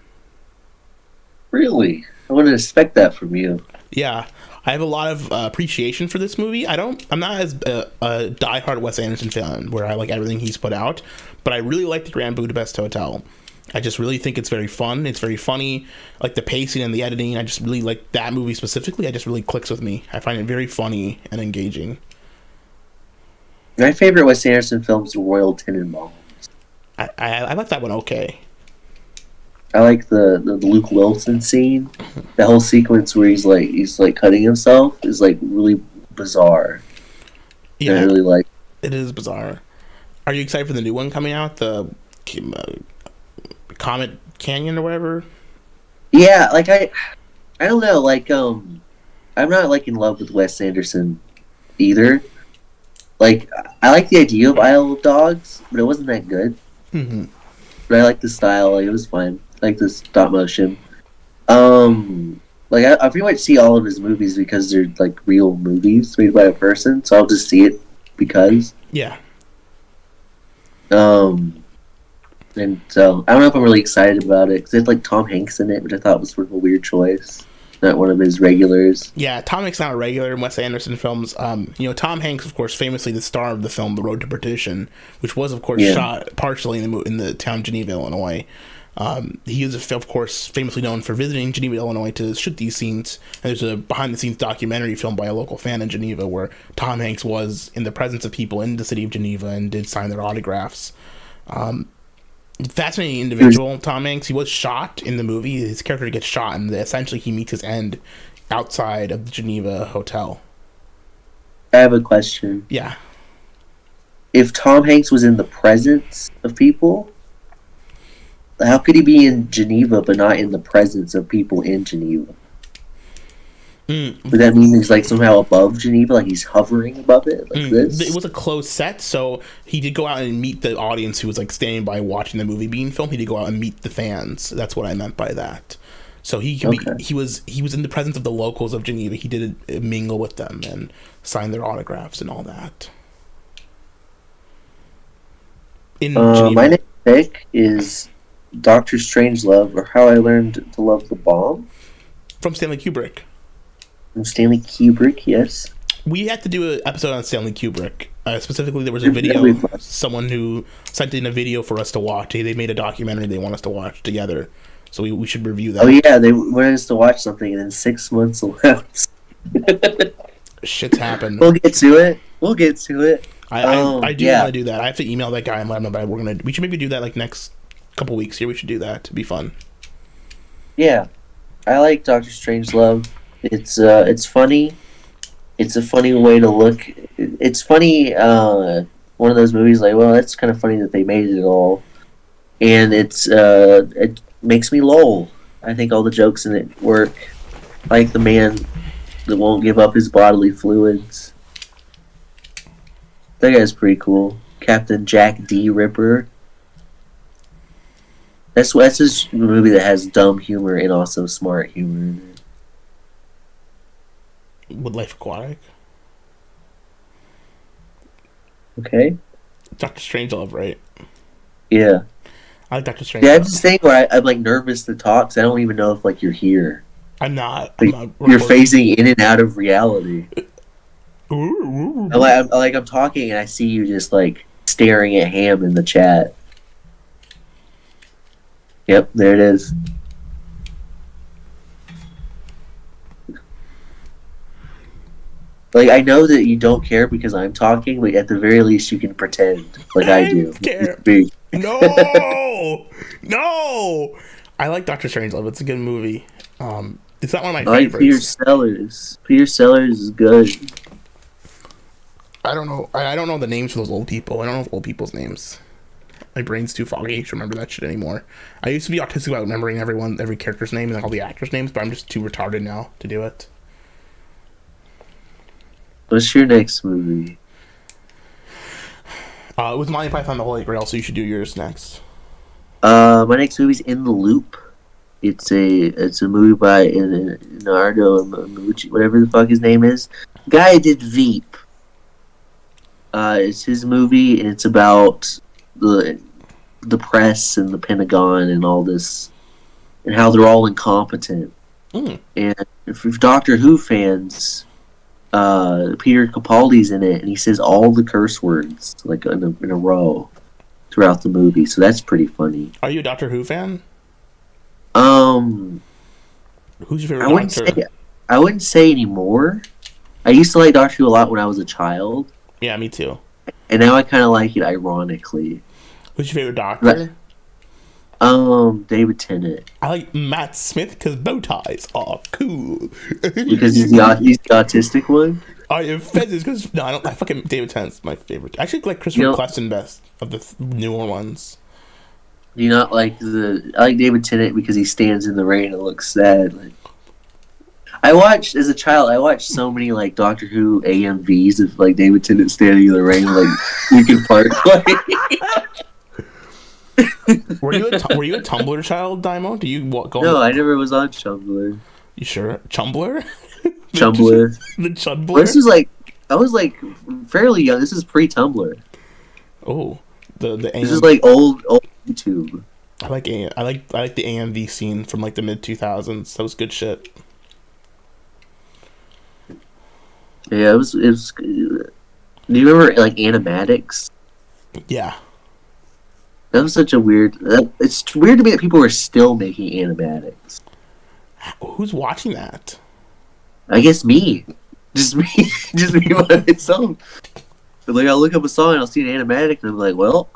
Really? I wouldn't expect that from you. Yeah, I have a lot of appreciation for this movie. I'm not as a diehard Wes Anderson fan where I like everything he's put out, but I really like the Grand Budapest Hotel. I just really think it's very fun. It's very funny. I like the pacing and the editing. I just really like that movie specifically. It just really clicks with me. I find it very funny and engaging. My favorite Wes Anderson film is Royal Tenenbaums. I like that one okay. I like the Luke Wilson scene. The whole sequence where he's like cutting himself is like really bizarre. Yeah, and I really like it. Is bizarre. Are you excited for the new one coming out? The Comet Canyon or whatever? Yeah, like I don't know, like I'm not like in love with Wes Anderson either. Like I like the idea of Isle of Dogs, but it wasn't that good. Mm-hmm. But I like the style, like it was fine. I like the stop motion. Like I pretty much see all of his movies because they're like real movies made by a person, so I'll just see it because. Yeah. And so I don't know if I'm really excited about it because it had like Tom Hanks in it, which I thought was sort of a weird choice. Not one of his regulars. Yeah, Tom Hanks not a regular in Wes Anderson films. Tom Hanks, of course, famously the star of the film The Road to Perdition, which was, of course, shot partially in the town of Geneva, Illinois. He is, of course, famously known for visiting Geneva, Illinois to shoot these scenes. And there's a behind-the-scenes documentary filmed by a local fan in Geneva where Tom Hanks was in the presence of people in the city of Geneva and did sign their autographs. Fascinating individual, Tom Hanks. He was shot in the movie. His character gets shot, and essentially he meets his end outside of the Geneva hotel. I have a question. Yeah. if Tom Hanks was in the presence of people, how could he be in Geneva but not in the presence of people in Geneva? Would that mean he's like somehow above Geneva, like he's hovering above it, like this? It was a closed set, so he did go out and meet the audience who was like standing by watching the movie being filmed. He did go out and meet the fans. That's what I meant by that. So he can be, he was in the presence of the locals of Geneva. He did mingle with them and sign their autographs and all that. In Geneva. My next pick is Doctor Strangelove, or How I Learned to Love the Bomb. From Stanley Kubrick. From Stanley Kubrick, yes. We had to do an episode on Stanley Kubrick. Specifically, there was a video, someone who sent in a video for us to watch. They made a documentary they want us to watch together. So we should review that. Oh yeah, they wanted us to watch something, and then 6 months elapsed. Shit's happened. We'll get to it. I do want to do that. I have to email that guy and let him know that we should maybe do that like next couple weeks here. We should do that to be fun. Yeah, I like Doctor Strangelove. It's funny. It's a funny way to look. It's funny. One of those movies like, well, that's kind of funny that they made it all, and it makes me lol. I think all the jokes in it work. Like the man that won't give up his bodily fluids. That guy's pretty cool. Captain Jack D. Ripper. That's his movie that has dumb humor and also smart humor in it. With Life Aquatic. Okay. Doctor Strangelove, right? Yeah. I like Doctor Strangelove. Yeah, I have this thing where I'm like nervous to talk because I don't even know if like you're here. I'm not. You're phasing in and out of reality. I'm talking and I see you just like staring at Ham in the chat. Yep, there it is. Like, I know that you don't care because I'm talking, but at the very least you can pretend like I do. Care. No! No! I like Doctor Strangelove. It's a good movie. It's not one of my I like favorites. Peter Sellers. Peter Sellers is good. I don't know. I don't know the names for those old people. I don't know old people's names. My brain's too foggy to remember that shit anymore. I used to be autistic about remembering every character's name and like all the actors' names, but I'm just too retarded now to do it. What's your next movie? It was Monty Python and the Holy Grail, so you should do yours next. My next movie's In the Loop. It's a movie by Leonardo Mucci, whatever the fuck his name is. Guy who did Veep. It's his movie, and it's about the press and the Pentagon and all this, and how they're all incompetent. And if Doctor Who fans, Peter Capaldi's in it, and he says all the curse words like in a row throughout the movie. So that's pretty funny. Are you a Doctor Who fan? Who's your favorite Doctor? I wouldn't say anymore. I used to like Doctor Who a lot when I was a child. Yeah, me too. And now I kind of like it ironically. Who's your favorite Doctor? David Tennant. I like Matt Smith because bow ties are cool. Because he's the autistic one? I am Fezes because no, I fucking David Tennant's my favorite. I actually like Christopher Eccleston best of the newer ones. Do you not like I like David Tennant because he stands in the rain and looks sad. Like, as a child, I watched so many like Doctor Who AMVs of like David Tennant standing in the rain like Linkin Park. Were you a Tumblr child, DAIYMO? Do you go? No, I never was on Tumblr. You sure? Tumblr? Tumblr. The Tumblr. Well, this was like I was like fairly young. This is pre-Tumblr. Oh, the this is like old YouTube. I like the AMV scene from like the mid 2000s. That was good shit. Yeah, it was. Do you remember like animatics? Yeah. That was such a weird. It's weird to me that people are still making animatics. Who's watching that? I guess me. Just me by myself. But like, I'll look up a song and I'll see an animatic and I'm like, well,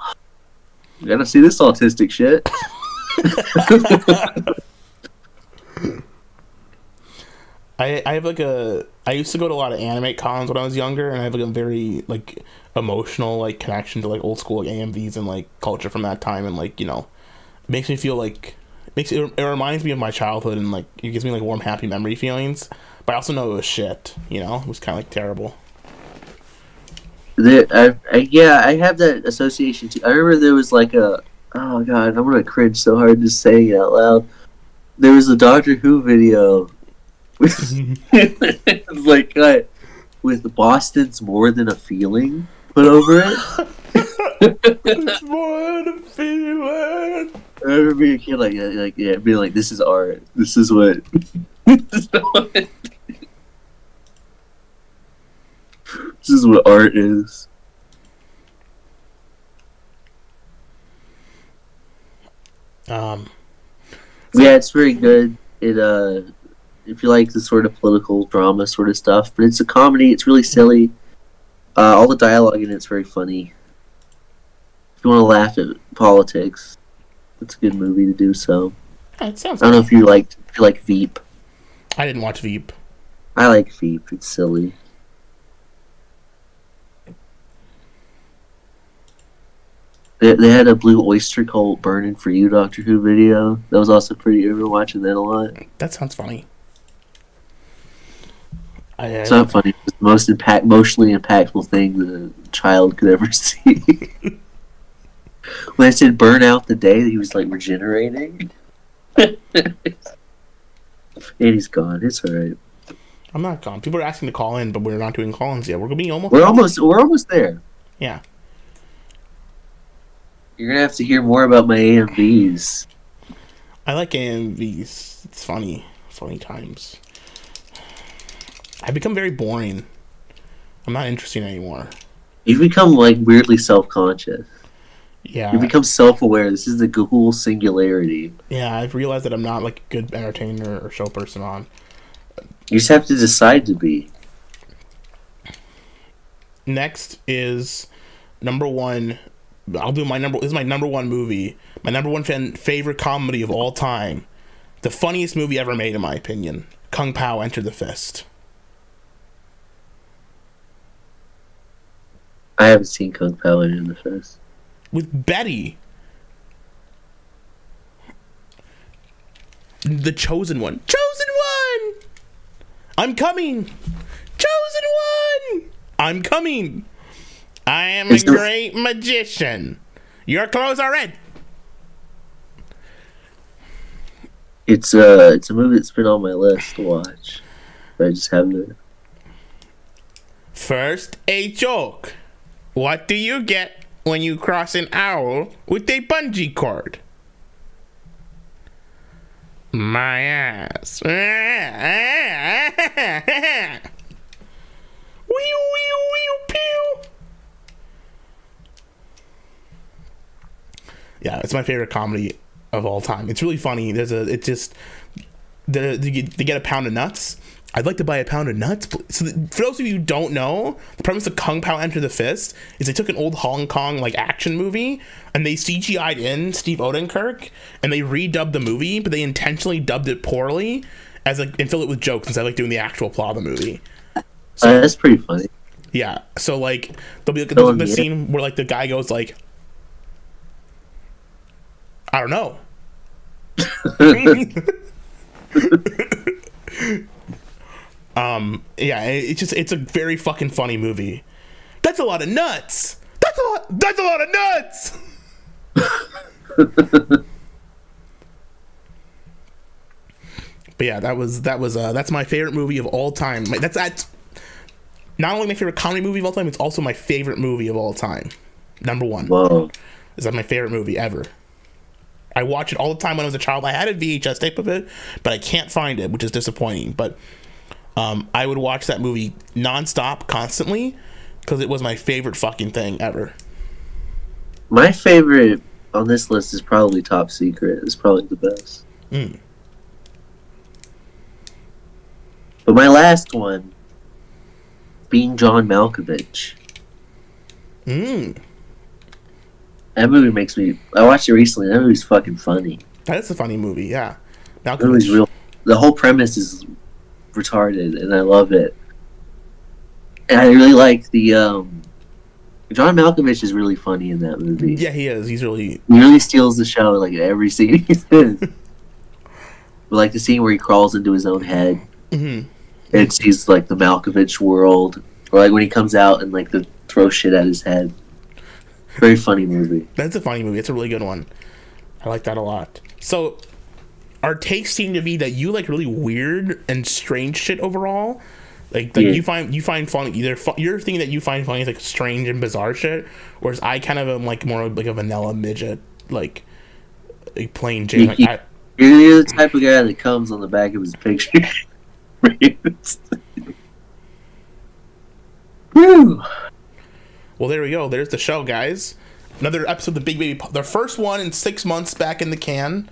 I gotta see this autistic shit. I have like I used to go to a lot of anime cons when I was younger, and I have like a very like emotional like connection to like old school like AMVs and like culture from that time, and like, you know, it makes me feel like it reminds me of my childhood, and like it gives me like warm happy memory feelings. But I also know it was shit, you know, it was kind of like terrible. Yeah, I have that association too. I remember there was like a, oh god, I'm gonna cringe so hard just saying it out loud. There was a Doctor Who video like with Boston's More Than a Feeling put over it. It's more than a feeling. I remember being a kid being like, this is art. This is what. This is what art is. Yeah, it's very good. It if you like the sort of political drama sort of stuff, but it's a comedy. It's really silly. All the dialogue in it's very funny. If you want to laugh at politics, it's a good movie to do so. It sounds. I don't know if you like Veep. I didn't watch Veep. I like Veep. It's silly. They had a Blue Oyster Cult Burning for You Doctor Who video. That was also pretty. I remember watching that a lot. That sounds funny. It's not funny. It's the most emotionally impactful thing that a child could ever see. When I said burn out the day that he was like regenerating. And he's gone. It's alright. I'm not gone. People are asking to call in, but we're not doing call-ins yet. We're gonna be almost. We're almost there. Yeah. You're gonna have to hear more about my AMVs. I like AMVs. It's funny. Funny times. I've become very boring. I'm not interesting anymore. You've become like weirdly self-conscious. Yeah. You become self-aware. This is the Gahoole singularity. Yeah, I've realized that I'm not like a good entertainer or show person on. You just have to decide to be. Next is number one. I'll do this is my number one movie. My number one favorite comedy of all time. The funniest movie ever made, in my opinion. Kung Pao Enter the Fist. I haven't seen Kung Pao in the Fist. With Betty. The chosen one. Chosen one! I'm coming! Chosen one! I'm coming! I am a great magician. Your clothes are red. It's a movie that's been on my list to watch. But I just haven't. First, a joke. What do you get when you cross an owl with a bungee cord? My ass. Wee wee pew. Yeah, it's my favorite comedy of all time. It's really funny. They get a pound of nuts. I'd like to buy a pound of nuts. So for those of you who don't know, the premise of Kung Pao Enter the Fist is they took an old Hong Kong like action movie and they CGI'd in Steve Odenkirk and they redubbed the movie, but they intentionally dubbed it poorly as like and fill it with jokes instead of like doing the actual plot of the movie. So that's pretty funny. Yeah. So like there'll be like the scene where like the guy goes like, I don't know. Yeah, it's a very fucking funny movie. That's a lot of nuts. That's a lot of nuts. But yeah, that's my favorite movie of all time. That's not only my favorite comedy movie of all time, it's also my favorite movie of all time. Number one. Whoa. Is that my favorite movie ever? I watch it all the time when I was a child. I had a VHS tape of it, but I can't find it, which is disappointing. But I would watch that movie nonstop, constantly, because it was my favorite fucking thing ever. My favorite on this list is probably Top Secret. It's probably the best. But my last one, being John Malkovich. That movie makes me... I watched it recently. That movie's fucking funny. That's a funny movie, yeah. That movie's real. The whole premise is retarded, and I love it. And I really like the John Malkovich is really funny in that movie. Yeah, he is. He really steals the show like every scene he's in. But like the scene where he crawls into his own head and sees like the Malkovich world, or like when he comes out and like throws shit at his head. Very funny movie. That's a funny movie. It's a really good one. I like that a lot. So our takes seem to be that you like really weird and strange shit overall. Like you find funny either your thing that you find funny is like strange and bizarre shit, whereas I kind of am like more like a vanilla midget, like plain Jane. You're the type of guy that comes on the back of his picture. Woo. Well, there we go. There's the show, guys. Another episode of the Big Baby. The first one in 6 months back in the can.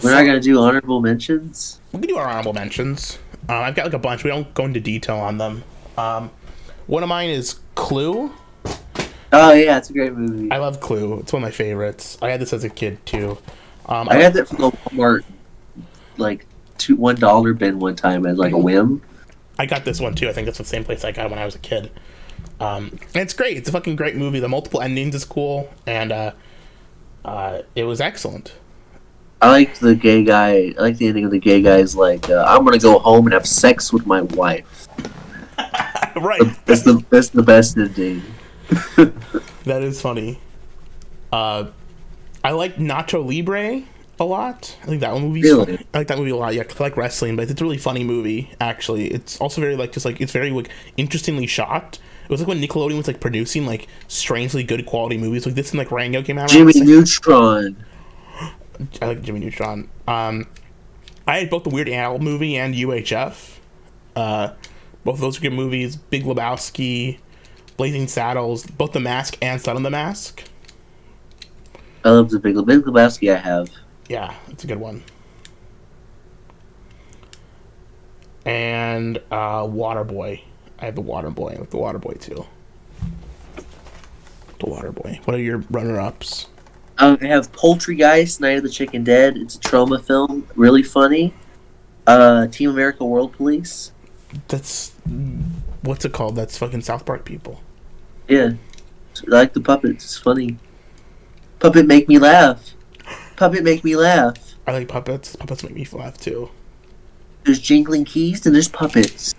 We're not gonna do honorable mentions. We can do our honorable mentions. I've got like a bunch. We don't go into detail on them. One of mine is Clue. Oh yeah, it's a great movie. I love Clue. It's one of my favorites. I had this as a kid too. I got that from the Walmart, like $1 bin one time as like a whim. I got this one too. I think that's the same place I got when I was a kid. And it's great. It's a fucking great movie. The multiple endings is cool, and it was excellent. I like the gay guy. I like the ending of the gay guy's like, I'm gonna go home and have sex with my wife. Right. That's the best ending. That is funny. I like Nacho Libre a lot. I think that one movie's really? funny. I like that movie a lot. Yeah, 'cause I like wrestling, but it's a really funny movie. Actually, it's also very like it's very like interestingly shot. It was like when Nickelodeon was like producing like strangely good quality movies like this, and like Rango came out. Jimmy Neutron. I like Jimmy Neutron. I had both the Weird Al movie and UHF. Both of those are good movies. Big Lebowski, Blazing Saddles, both The Mask and Son of the Mask. I love the Big Lebowski. I have. Yeah, it's a good one. And Waterboy. I have the Waterboy. I like the Waterboy too. The Waterboy. What are your runner-ups? I have Poultrygeist, Night of the Chicken Dead. It's a trauma film, really funny. Team America World Police. That's what's it called? That's fucking South Park people. Yeah, I like the puppets. It's funny. Puppet make me laugh. Puppet make me laugh. I like puppets. Puppets make me laugh too. There's jingling keys and there's puppets.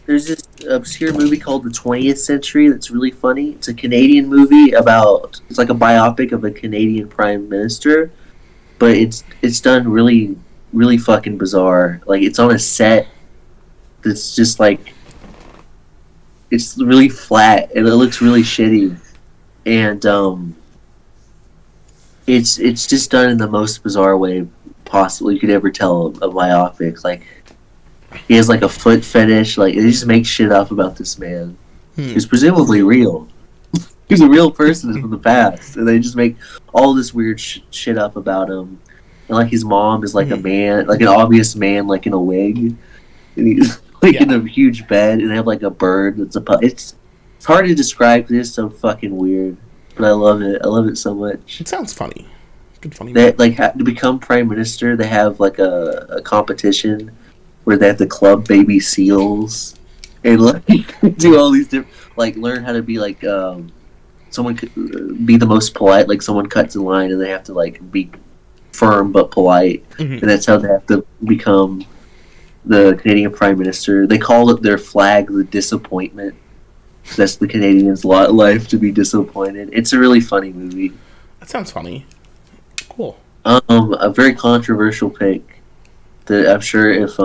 There's this obscure movie called The 20th Century that's really funny. It's a Canadian movie it's like a biopic of a Canadian prime minister, but it's done really, really fucking bizarre. Like, it's on a set that's just like, it's really flat and it looks really shitty. And, it's just done in the most bizarre way possible you could ever tell a biopic. Like, he has like a foot fetish. Like, they just make shit up about this man. He's presumably real. He's a real person from the past, and they just make all this weird shit up about him. And like his mom is like a man, like an obvious man, like in a wig, and he's like in a huge bed, and they have like a bird that's it's hard to describe because it's so fucking weird, but I love it. I love it so much. It sounds funny. Good funny. They like to become prime minister. They have like a competition where they have to club baby seals and like do all these different, like learn how to be like someone could be the most polite. Like someone cuts in line and they have to like be firm but polite, and that's how they have to become the Canadian prime minister. They call it their flag the disappointment. That's the Canadians' life, to be disappointed. It's a really funny movie. That sounds funny. Cool. A very controversial pick that I'm sure if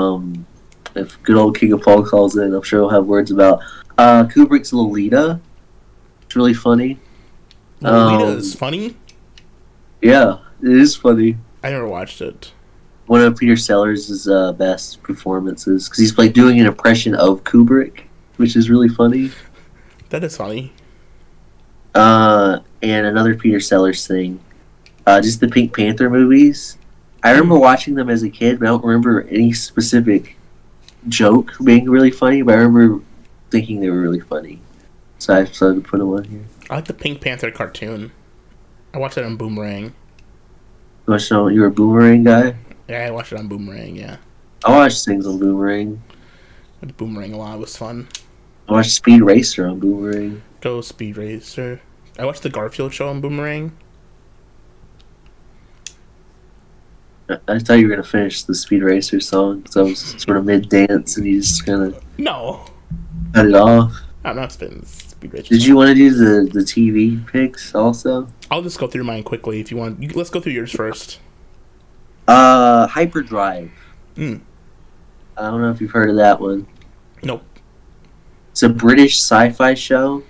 good old King of Paul calls in, I'm sure he'll have words about. Kubrick's Lolita. It's really funny. Lolita is funny? Yeah, it is funny. I never watched it. One of Peter Sellers' best performances, because he's like doing an impression of Kubrick, which is really funny. That is funny. And another Peter Sellers thing, just the Pink Panther movies. I remember watching them as a kid, but I don't remember any specific joke being really funny, but I remember thinking they were really funny. So I decided to put them on here. I like the Pink Panther cartoon. I watched it on Boomerang. You were a Boomerang guy? Yeah, I watched it on Boomerang, yeah. I watched things on Boomerang. Boomerang a lot. It was fun. I watched Speed Racer on Boomerang. Go Speed Racer. I watched the Garfield show on Boomerang. I thought you were gonna finish the Speed Racer song because I was sort of mid dance and you just kind of No, cut it off. I'm not spitting Speed Racer. Did you want to do the TV picks also? I'll just go through mine quickly if you want. Let's go through yours first. Hyperdrive. Mm. I don't know if you've heard of that one. Nope. It's a British sci-fi show.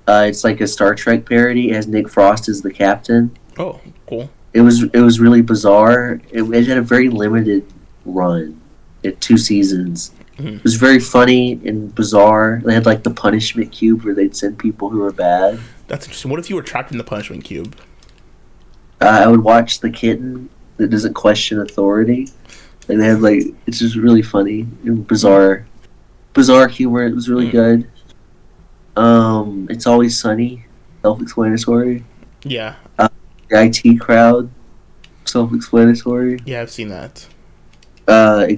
It's like a Star Trek parody. It has Nick Frost as the captain. Oh, cool. It was really bizarre. It had a very limited run. It had 2 seasons. Mhm. It was very funny and bizarre. They had like the punishment cube where they'd send people who were bad. That's interesting. What if you were trapped in the punishment cube? I would watch the kitten that doesn't question authority. And they had like it's just really funny and bizarre humor. It was really good. It's Always Sunny, self-explanatory. Yeah. The IT Crowd, self-explanatory. Yeah, I've seen that.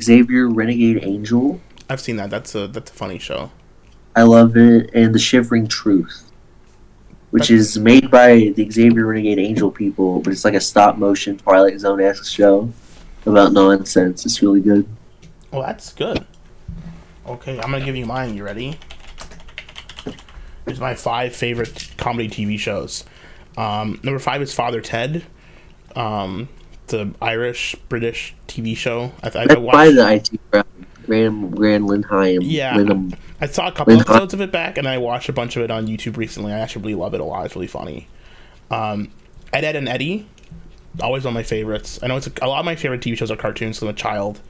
Xavier Renegade Angel, I've seen that. That's a funny show. I love it, and The Shivering Truth, which is made by the Xavier Renegade Angel people, but it's like a stop-motion Twilight Zone-esque show about nonsense. It's really good. Well, that's good. Okay, I'm gonna give you mine. You ready? Here's my 5 favorite comedy TV shows. Number 5 is Father Ted. The Irish British TV show. I That's by the IT Crowd. Graham Lindheim. Yeah, Lindheim. I saw a couple episodes of it back, and I watched a bunch of it on YouTube recently. I actually really love it a lot. It's really funny. Ed and Eddie, always one of my favorites. I know a lot of my favorite TV shows are cartoons because I'm a child.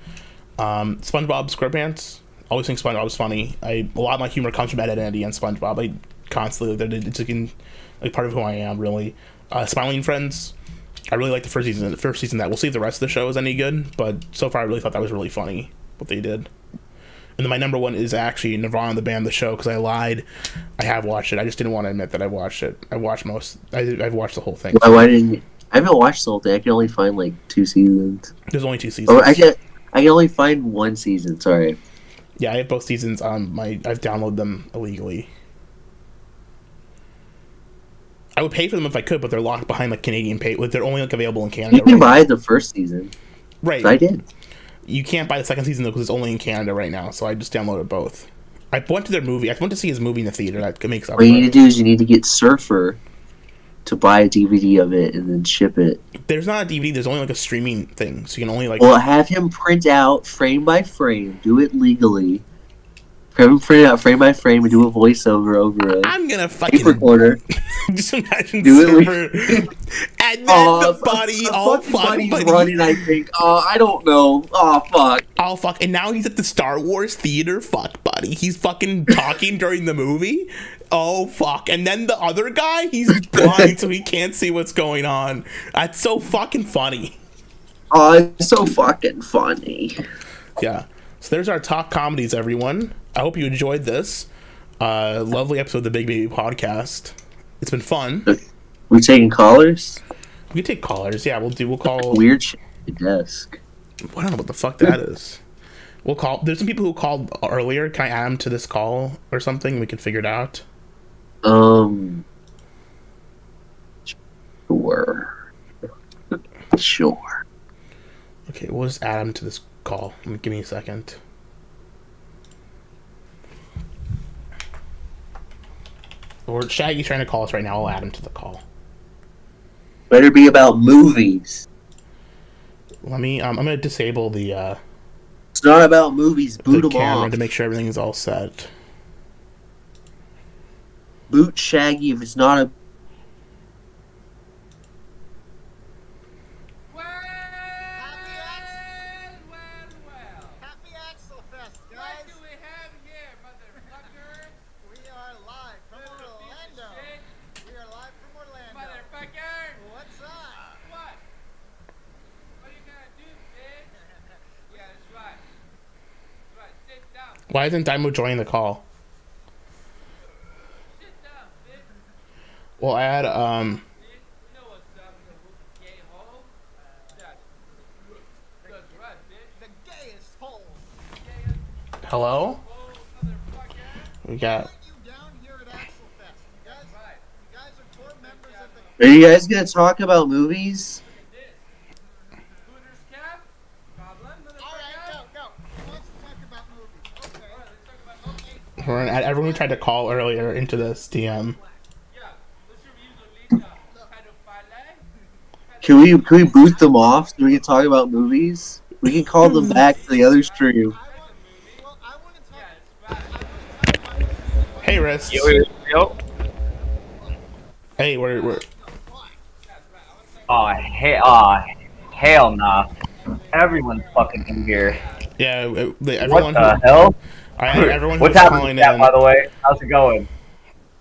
SpongeBob SquarePants. Always think SpongeBob's funny. A lot of my humor comes from Ed and Eddie and SpongeBob. I constantly, it's like part of who I am, really. Smiley and Friends. I really like the first season. That we'll see if the rest of the show is any good, but so far I really thought that was really funny what they did. And then my number 1 is actually Nirvana the band, the show, because I lied. I have watched it. I just didn't want to admit that I watched it. I've watched the whole thing. Why didn't I haven't watched the whole thing. I can only find like 2 seasons. There's only 2 seasons. Oh, I can only find 1 season. Sorry. Yeah, I have both seasons on I've downloaded them illegally. I would pay for them if I could, but they're locked behind like Canadian pay. They're only like available in Canada. You can buy the first season. Right. I did. You can't buy the second season though because it's only in Canada right now. So I just downloaded both. I went to their movie. I went to see his movie in the theater. That makes up. What you need to do is you need to get Surfer to buy a DVD of it and then ship it. There's not a DVD. There's only like a streaming thing, so you can only like. Well, have him print out frame by frame. Do it legally. Have him print out frame by frame and do a voiceover over a I'm gonna fucking tape recorder. just imagine Do it Surfer, and then the buddy all fuck buddy's buddy. running. I think. I don't know. Oh fuck. Oh fuck! And now he's at the Star Wars theater. Fuck, buddy. He's fucking talking during the movie. Oh fuck! And then the other guy, he's blind, so he can't see what's going on. That's so fucking funny. Oh, it's so fucking funny. Yeah. So there's our top comedies, everyone. I hope you enjoyed this lovely episode of the Big Baby Podcast. It's been fun. We taking callers? We can take callers. Yeah, we'll call. Weird shit at the desk. I don't know what the fuck that is. We'll call. There's some people who called earlier. Can I add them to this call or something? We can figure it out. Sure. Okay, we'll just add them to this call. Give me a second. Or Shaggy's trying to call us right now. I'll add him to the call. Better be about movies. Let me. I'm gonna disable the It's not about movies. Boot them camera off. to make sure everything is all set. Boot Shaggy if it's not a. Happy Axel Fest, guys! What do we have here, motherfucker? We are live from Orlando. We are live from Orlando. Motherfucker! What's up? What? What are you gonna do, bitch? Yeah, that's right. That's right, sit down. Why isn't DAIMO joining the call? Sit down, bitch. We'll add You know what's up, the Gahoole? That's right, bitch. The gayest hole Hello? We got. You down here at Axelfest. You guys are core members of the. Are you guys gonna talk about movies? Alright, go. Who wants to talk about movies? Okay. Everyone tried to call earlier into this DM. Can we boot them off so we can talk about movies? We can call them back to the other stream. I want to talk. Hey, Wrist. Yo. Hey, we're. Hell nah. Everyone's fucking in here. Yeah, What everyone. the hell? Everyone What's who's happening, calling chat, in. by the way? How's it going?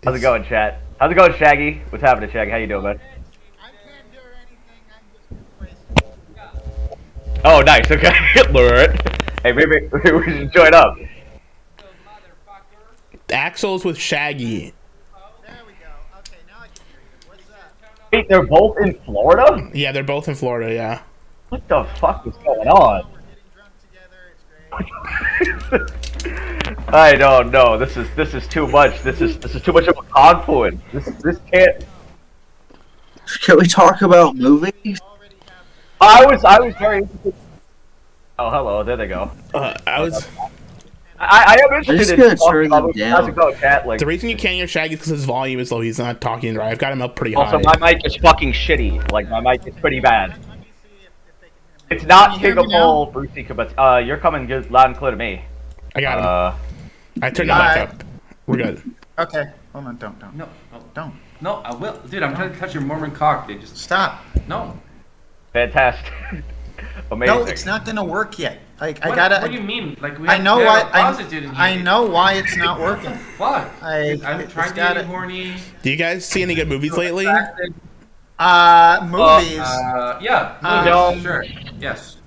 How's it going, chat? How's it going, Shaggy? What's happening, Shaggy? How you doing, man? I can't do anything. I'm just wasting. Oh, nice. Okay. Lure. Hey, maybe we should join up. Axel's with Shaggy. There we go. Okay, now I can hear you. What's up? Wait, they're both in Florida? Yeah, they're both in Florida. Yeah. What the fuck is going on? We're getting drunk together. It's great. I don't know. This is too much. This is too much of a confluence. This can't. Can we talk about movies? Already have. I was very interested. Oh, hello. There they go. I was. I am just interested gonna in talking turn about them movies. down. How's it going, chat? Like, The reason you can't hear Shaggy is because his volume is low. He's not talking right. I've got him up pretty also, high. my mic is fucking shitty. Like, my mic is pretty bad. Let me see if they can hear me. It's not Can you hear me Singapore, Brucey, but you're coming good, loud and clear to me. I got him. I turned it Alright. back up. We're good. Okay. Hold on. Don't. No, Don't. no, I will, dude. I'm trying to touch your Mormon cock. They just Stop. no. Fantastic. Amazing. No, it's not gonna work yet. Like I What, gotta. What do you mean? Like we I have, know we why. have a prostitute in here. I know why it's not working. Fuck. I- I'm it's trying to gotta- get horny. Do you guys see any good movies lately? Movies. Yeah. Uh, Movies, sure. Yes.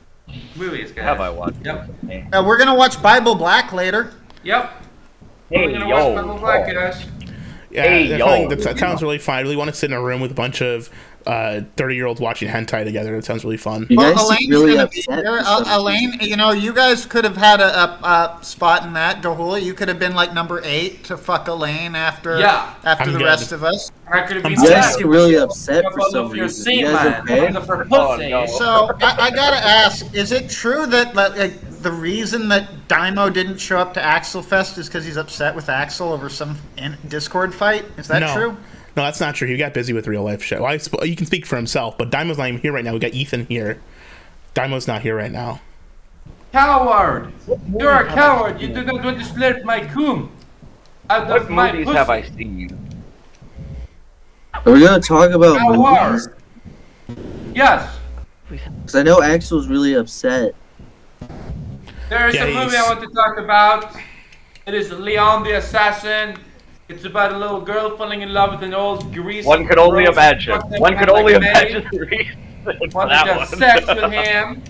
Movies, guys. Have I watched? Yep. We're gonna watch Bible Black later. Yep. Hey, We're gonna yo. watch Bible Black, guys. Yeah, Hey, definitely, yo. that sounds really fun. I really want to sit in a room with a bunch of 30-year-olds watching hentai together. It sounds really fun. You guys seem Elaine's really gonna be upset. there. for some Elaine, you know, you guys could have had a spot in that. Gahoole, you could have been like number 8 to fuck Elaine after Yeah. after I'm the good. rest of us. I could have been You guys sad. seem really upset for Fuck some off your reason. seat, You guys man. okay? Fuck for Oh, pussy. no. So I gotta ask: is it true that like the reason that DAIMO didn't show up to Axelfest is because he's upset with Axel over some Discord fight? Is that No. true? No, that's not true. He got busy with real life shit. Well, you can speak for himself, but Daimo's not even here right now. We got Ethan here. Daimo's not here right now. Coward! You're a coward! You do not want to slurp my cum out What of my movies pussy. have I seen? Are we gonna talk about movies? Coward! Yes! Because I know Axel's really upset. There is Yeah, a movie he's- I want to talk about. It is Leon the Assassin. It's about a little girl falling in love with an old greasy One could only gross imagine. fucked up One could guy only like me. imagine the reason for Want to that have one. sex with him.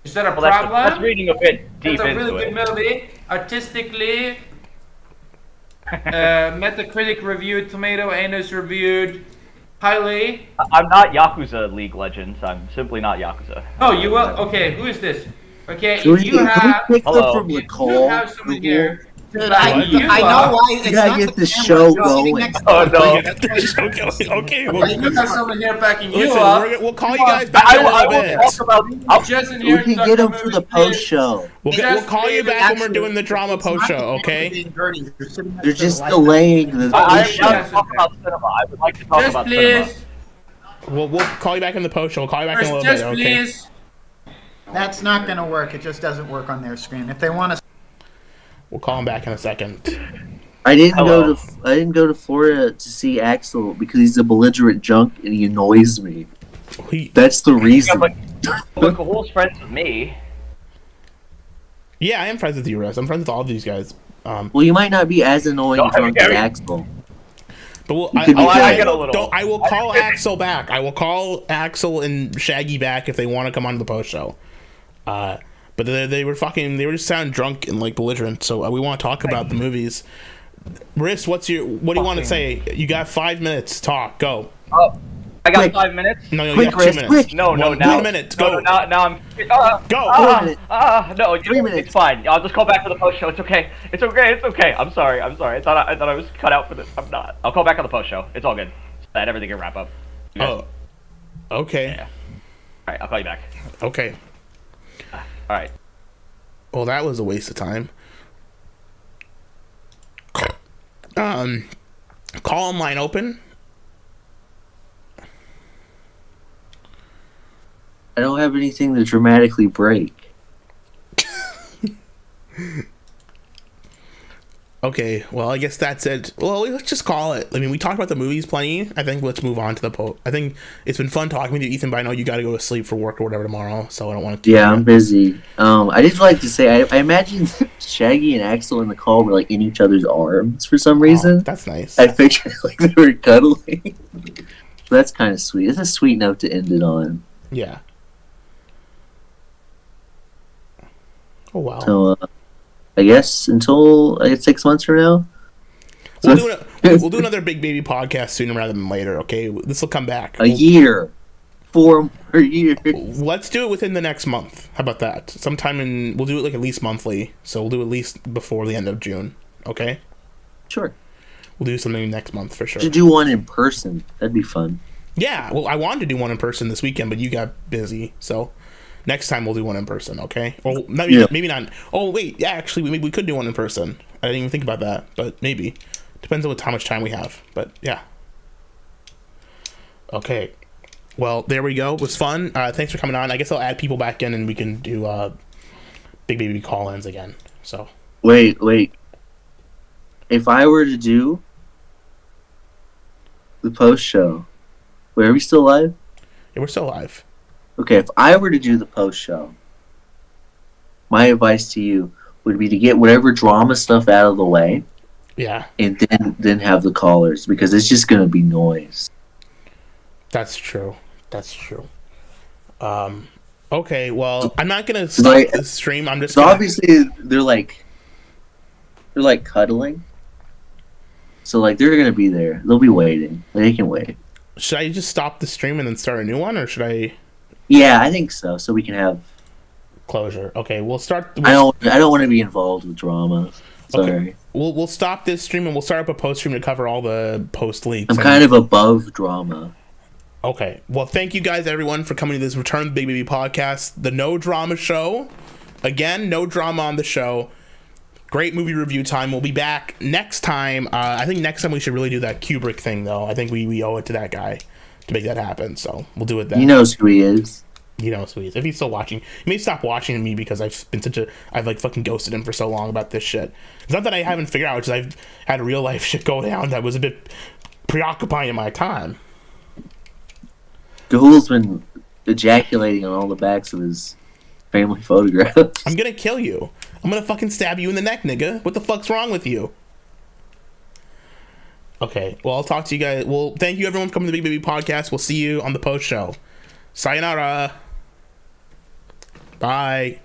Is that a Well, that's problem? reading a bit deep It's a into really it. good movie. Artistically, Metacritic reviewed, Tomato Anus reviewed, highly. I'm not Yakuza League Legends. I'm simply not Yakuza. Oh, you will? Okay, who is this? Okay, Can if we, you can have, we pick them Hello. from if you Nicole? have someone here, Dude, What? I You know why it's You gotta not get the this camera. show You're sitting going. next to Oh us. no! Okay, if well, you have someone here backing you listen, up, we'll call you guys back I, in a I little will bit. talk about. just in We here can talk get them about for the movies. post show. We'll call you back when we're Actually, doing the drama it's post not show, the camera okay? being dirty. You're sitting next They're to the just light. delaying the I'm post not show. talking about cinema. I would like to talk Just about cinema. please, We'll call you back in the post show. We'll call you back in a little just bit, okay? please. That's not going to work. It just doesn't work on their screen. If they want to, We'll call him back in a second. I didn't Hello. go to Florida to see Axel because he's a belligerent junk and he annoys me. That's the Yeah, reason. but Gahoole's friends with me. Yeah, I am friends with you, Russ. I'm friends with all of these guys. Well, you might not be as annoying No, drunk as I mean- Axel. But we'll, You could be I get a little. I will call Axel back. I will call Axel and Shaggy back if they want to come on the post show. But they were just sounding drunk and like belligerent. So we want to talk about the movies. Riss, what do you want to say? You got 5 minutes. Talk. Go. I got Quick. 5 minutes. No, you Quick, have 2 Chris, minutes. quick. No, One now. minute. No, Go. now I'm. Go. 4 minutes. No, 3 minutes. It's fine. I'll just call back for the post show. It's okay. It's okay. I'm sorry. I thought I was cut out for this. I'm not. I'll call back on the post show. It's all good. That everything can wrap up. Oh. Okay. Yeah. All right. I'll call you back. Okay. All right. Well, that was a waste of time. Call line open. I don't have anything to dramatically break. Okay, well, I guess that's it. Well, let's just call it. I mean, we talked about the movies plenty. I think let's move on to the I think it's been fun talking with you, Ethan, but I know you got to go to sleep for work or whatever tomorrow, so I don't want to. Yeah, I'm busy. I just like to say, I imagine Shaggy and Axel in the call were like in each other's arms for some reason. Oh, that's nice. I pictured like they were cuddling. That's kind of sweet. It's a sweet note to end it on. Yeah. Oh wow. So, I guess until 6 months from now. We'll do another Big Baby podcast sooner rather than later. Okay, this will come back. A year, 4 more years. Let's do it within the next month. How about that? Sometime we'll do it like at least monthly. So we'll do at least before the end of June. Okay. Sure. We'll do something next month for sure. To do one in person, that'd be fun. Yeah. Well, I wanted to do one in person this weekend, but you got busy. So next time we'll do one in person. Okay. Or maybe not. Oh wait. Yeah. Actually, we could do one in person. I didn't even think about that, but maybe. Depends on how much time we have, but yeah. Okay. Well, there we go. It was fun. Thanks for coming on. I guess I'll add people back in and we can do Big Baby call-ins again. So. Wait. If I were to do the post show, wait, are we still live? Yeah, we're still live. Okay, if I were to do the post show, my advice to you would be to get whatever drama stuff out of the way. Yeah. And then have the callers, because it's just gonna be noise. That's true. Okay, well, I'm not gonna stop the stream. I'm just obviously they're like cuddling. So like they're gonna be there. They'll be waiting. They can wait. Should I just stop the stream and then start a new one, or should I? Yeah, I think so. So we can have closure. Okay, we'll start. I don't want to be involved with drama. Sorry. Okay. We'll stop this stream and we'll start up a post stream to cover all the post leaks. I'm kind of above drama. Okay. Well, thank you guys, everyone, for coming to this Return to the Big Baby podcast, the No Drama Show. Again, no drama on the show. Great movie review time. We'll be back next time. I think next time we should really do that Kubrick thing, though. I think we owe it to that guy to make that happen. So we'll do it then. He knows who he is. You know, so if he's still watching, he may stop watching me because I've like fucking ghosted him for so long about this shit. It's not that I haven't figured out, it's just I've had real life shit go down that was a bit preoccupying in my time. Gahoole's been ejaculating on all the backs of his family photographs. I'm gonna kill you. I'm gonna fucking stab you in the neck, nigga. What the fuck's wrong with you? Okay, well, I'll talk to you guys. Well, thank you everyone for coming to the Big Baby podcast. We'll see you on the post show. Sayonara. Bye.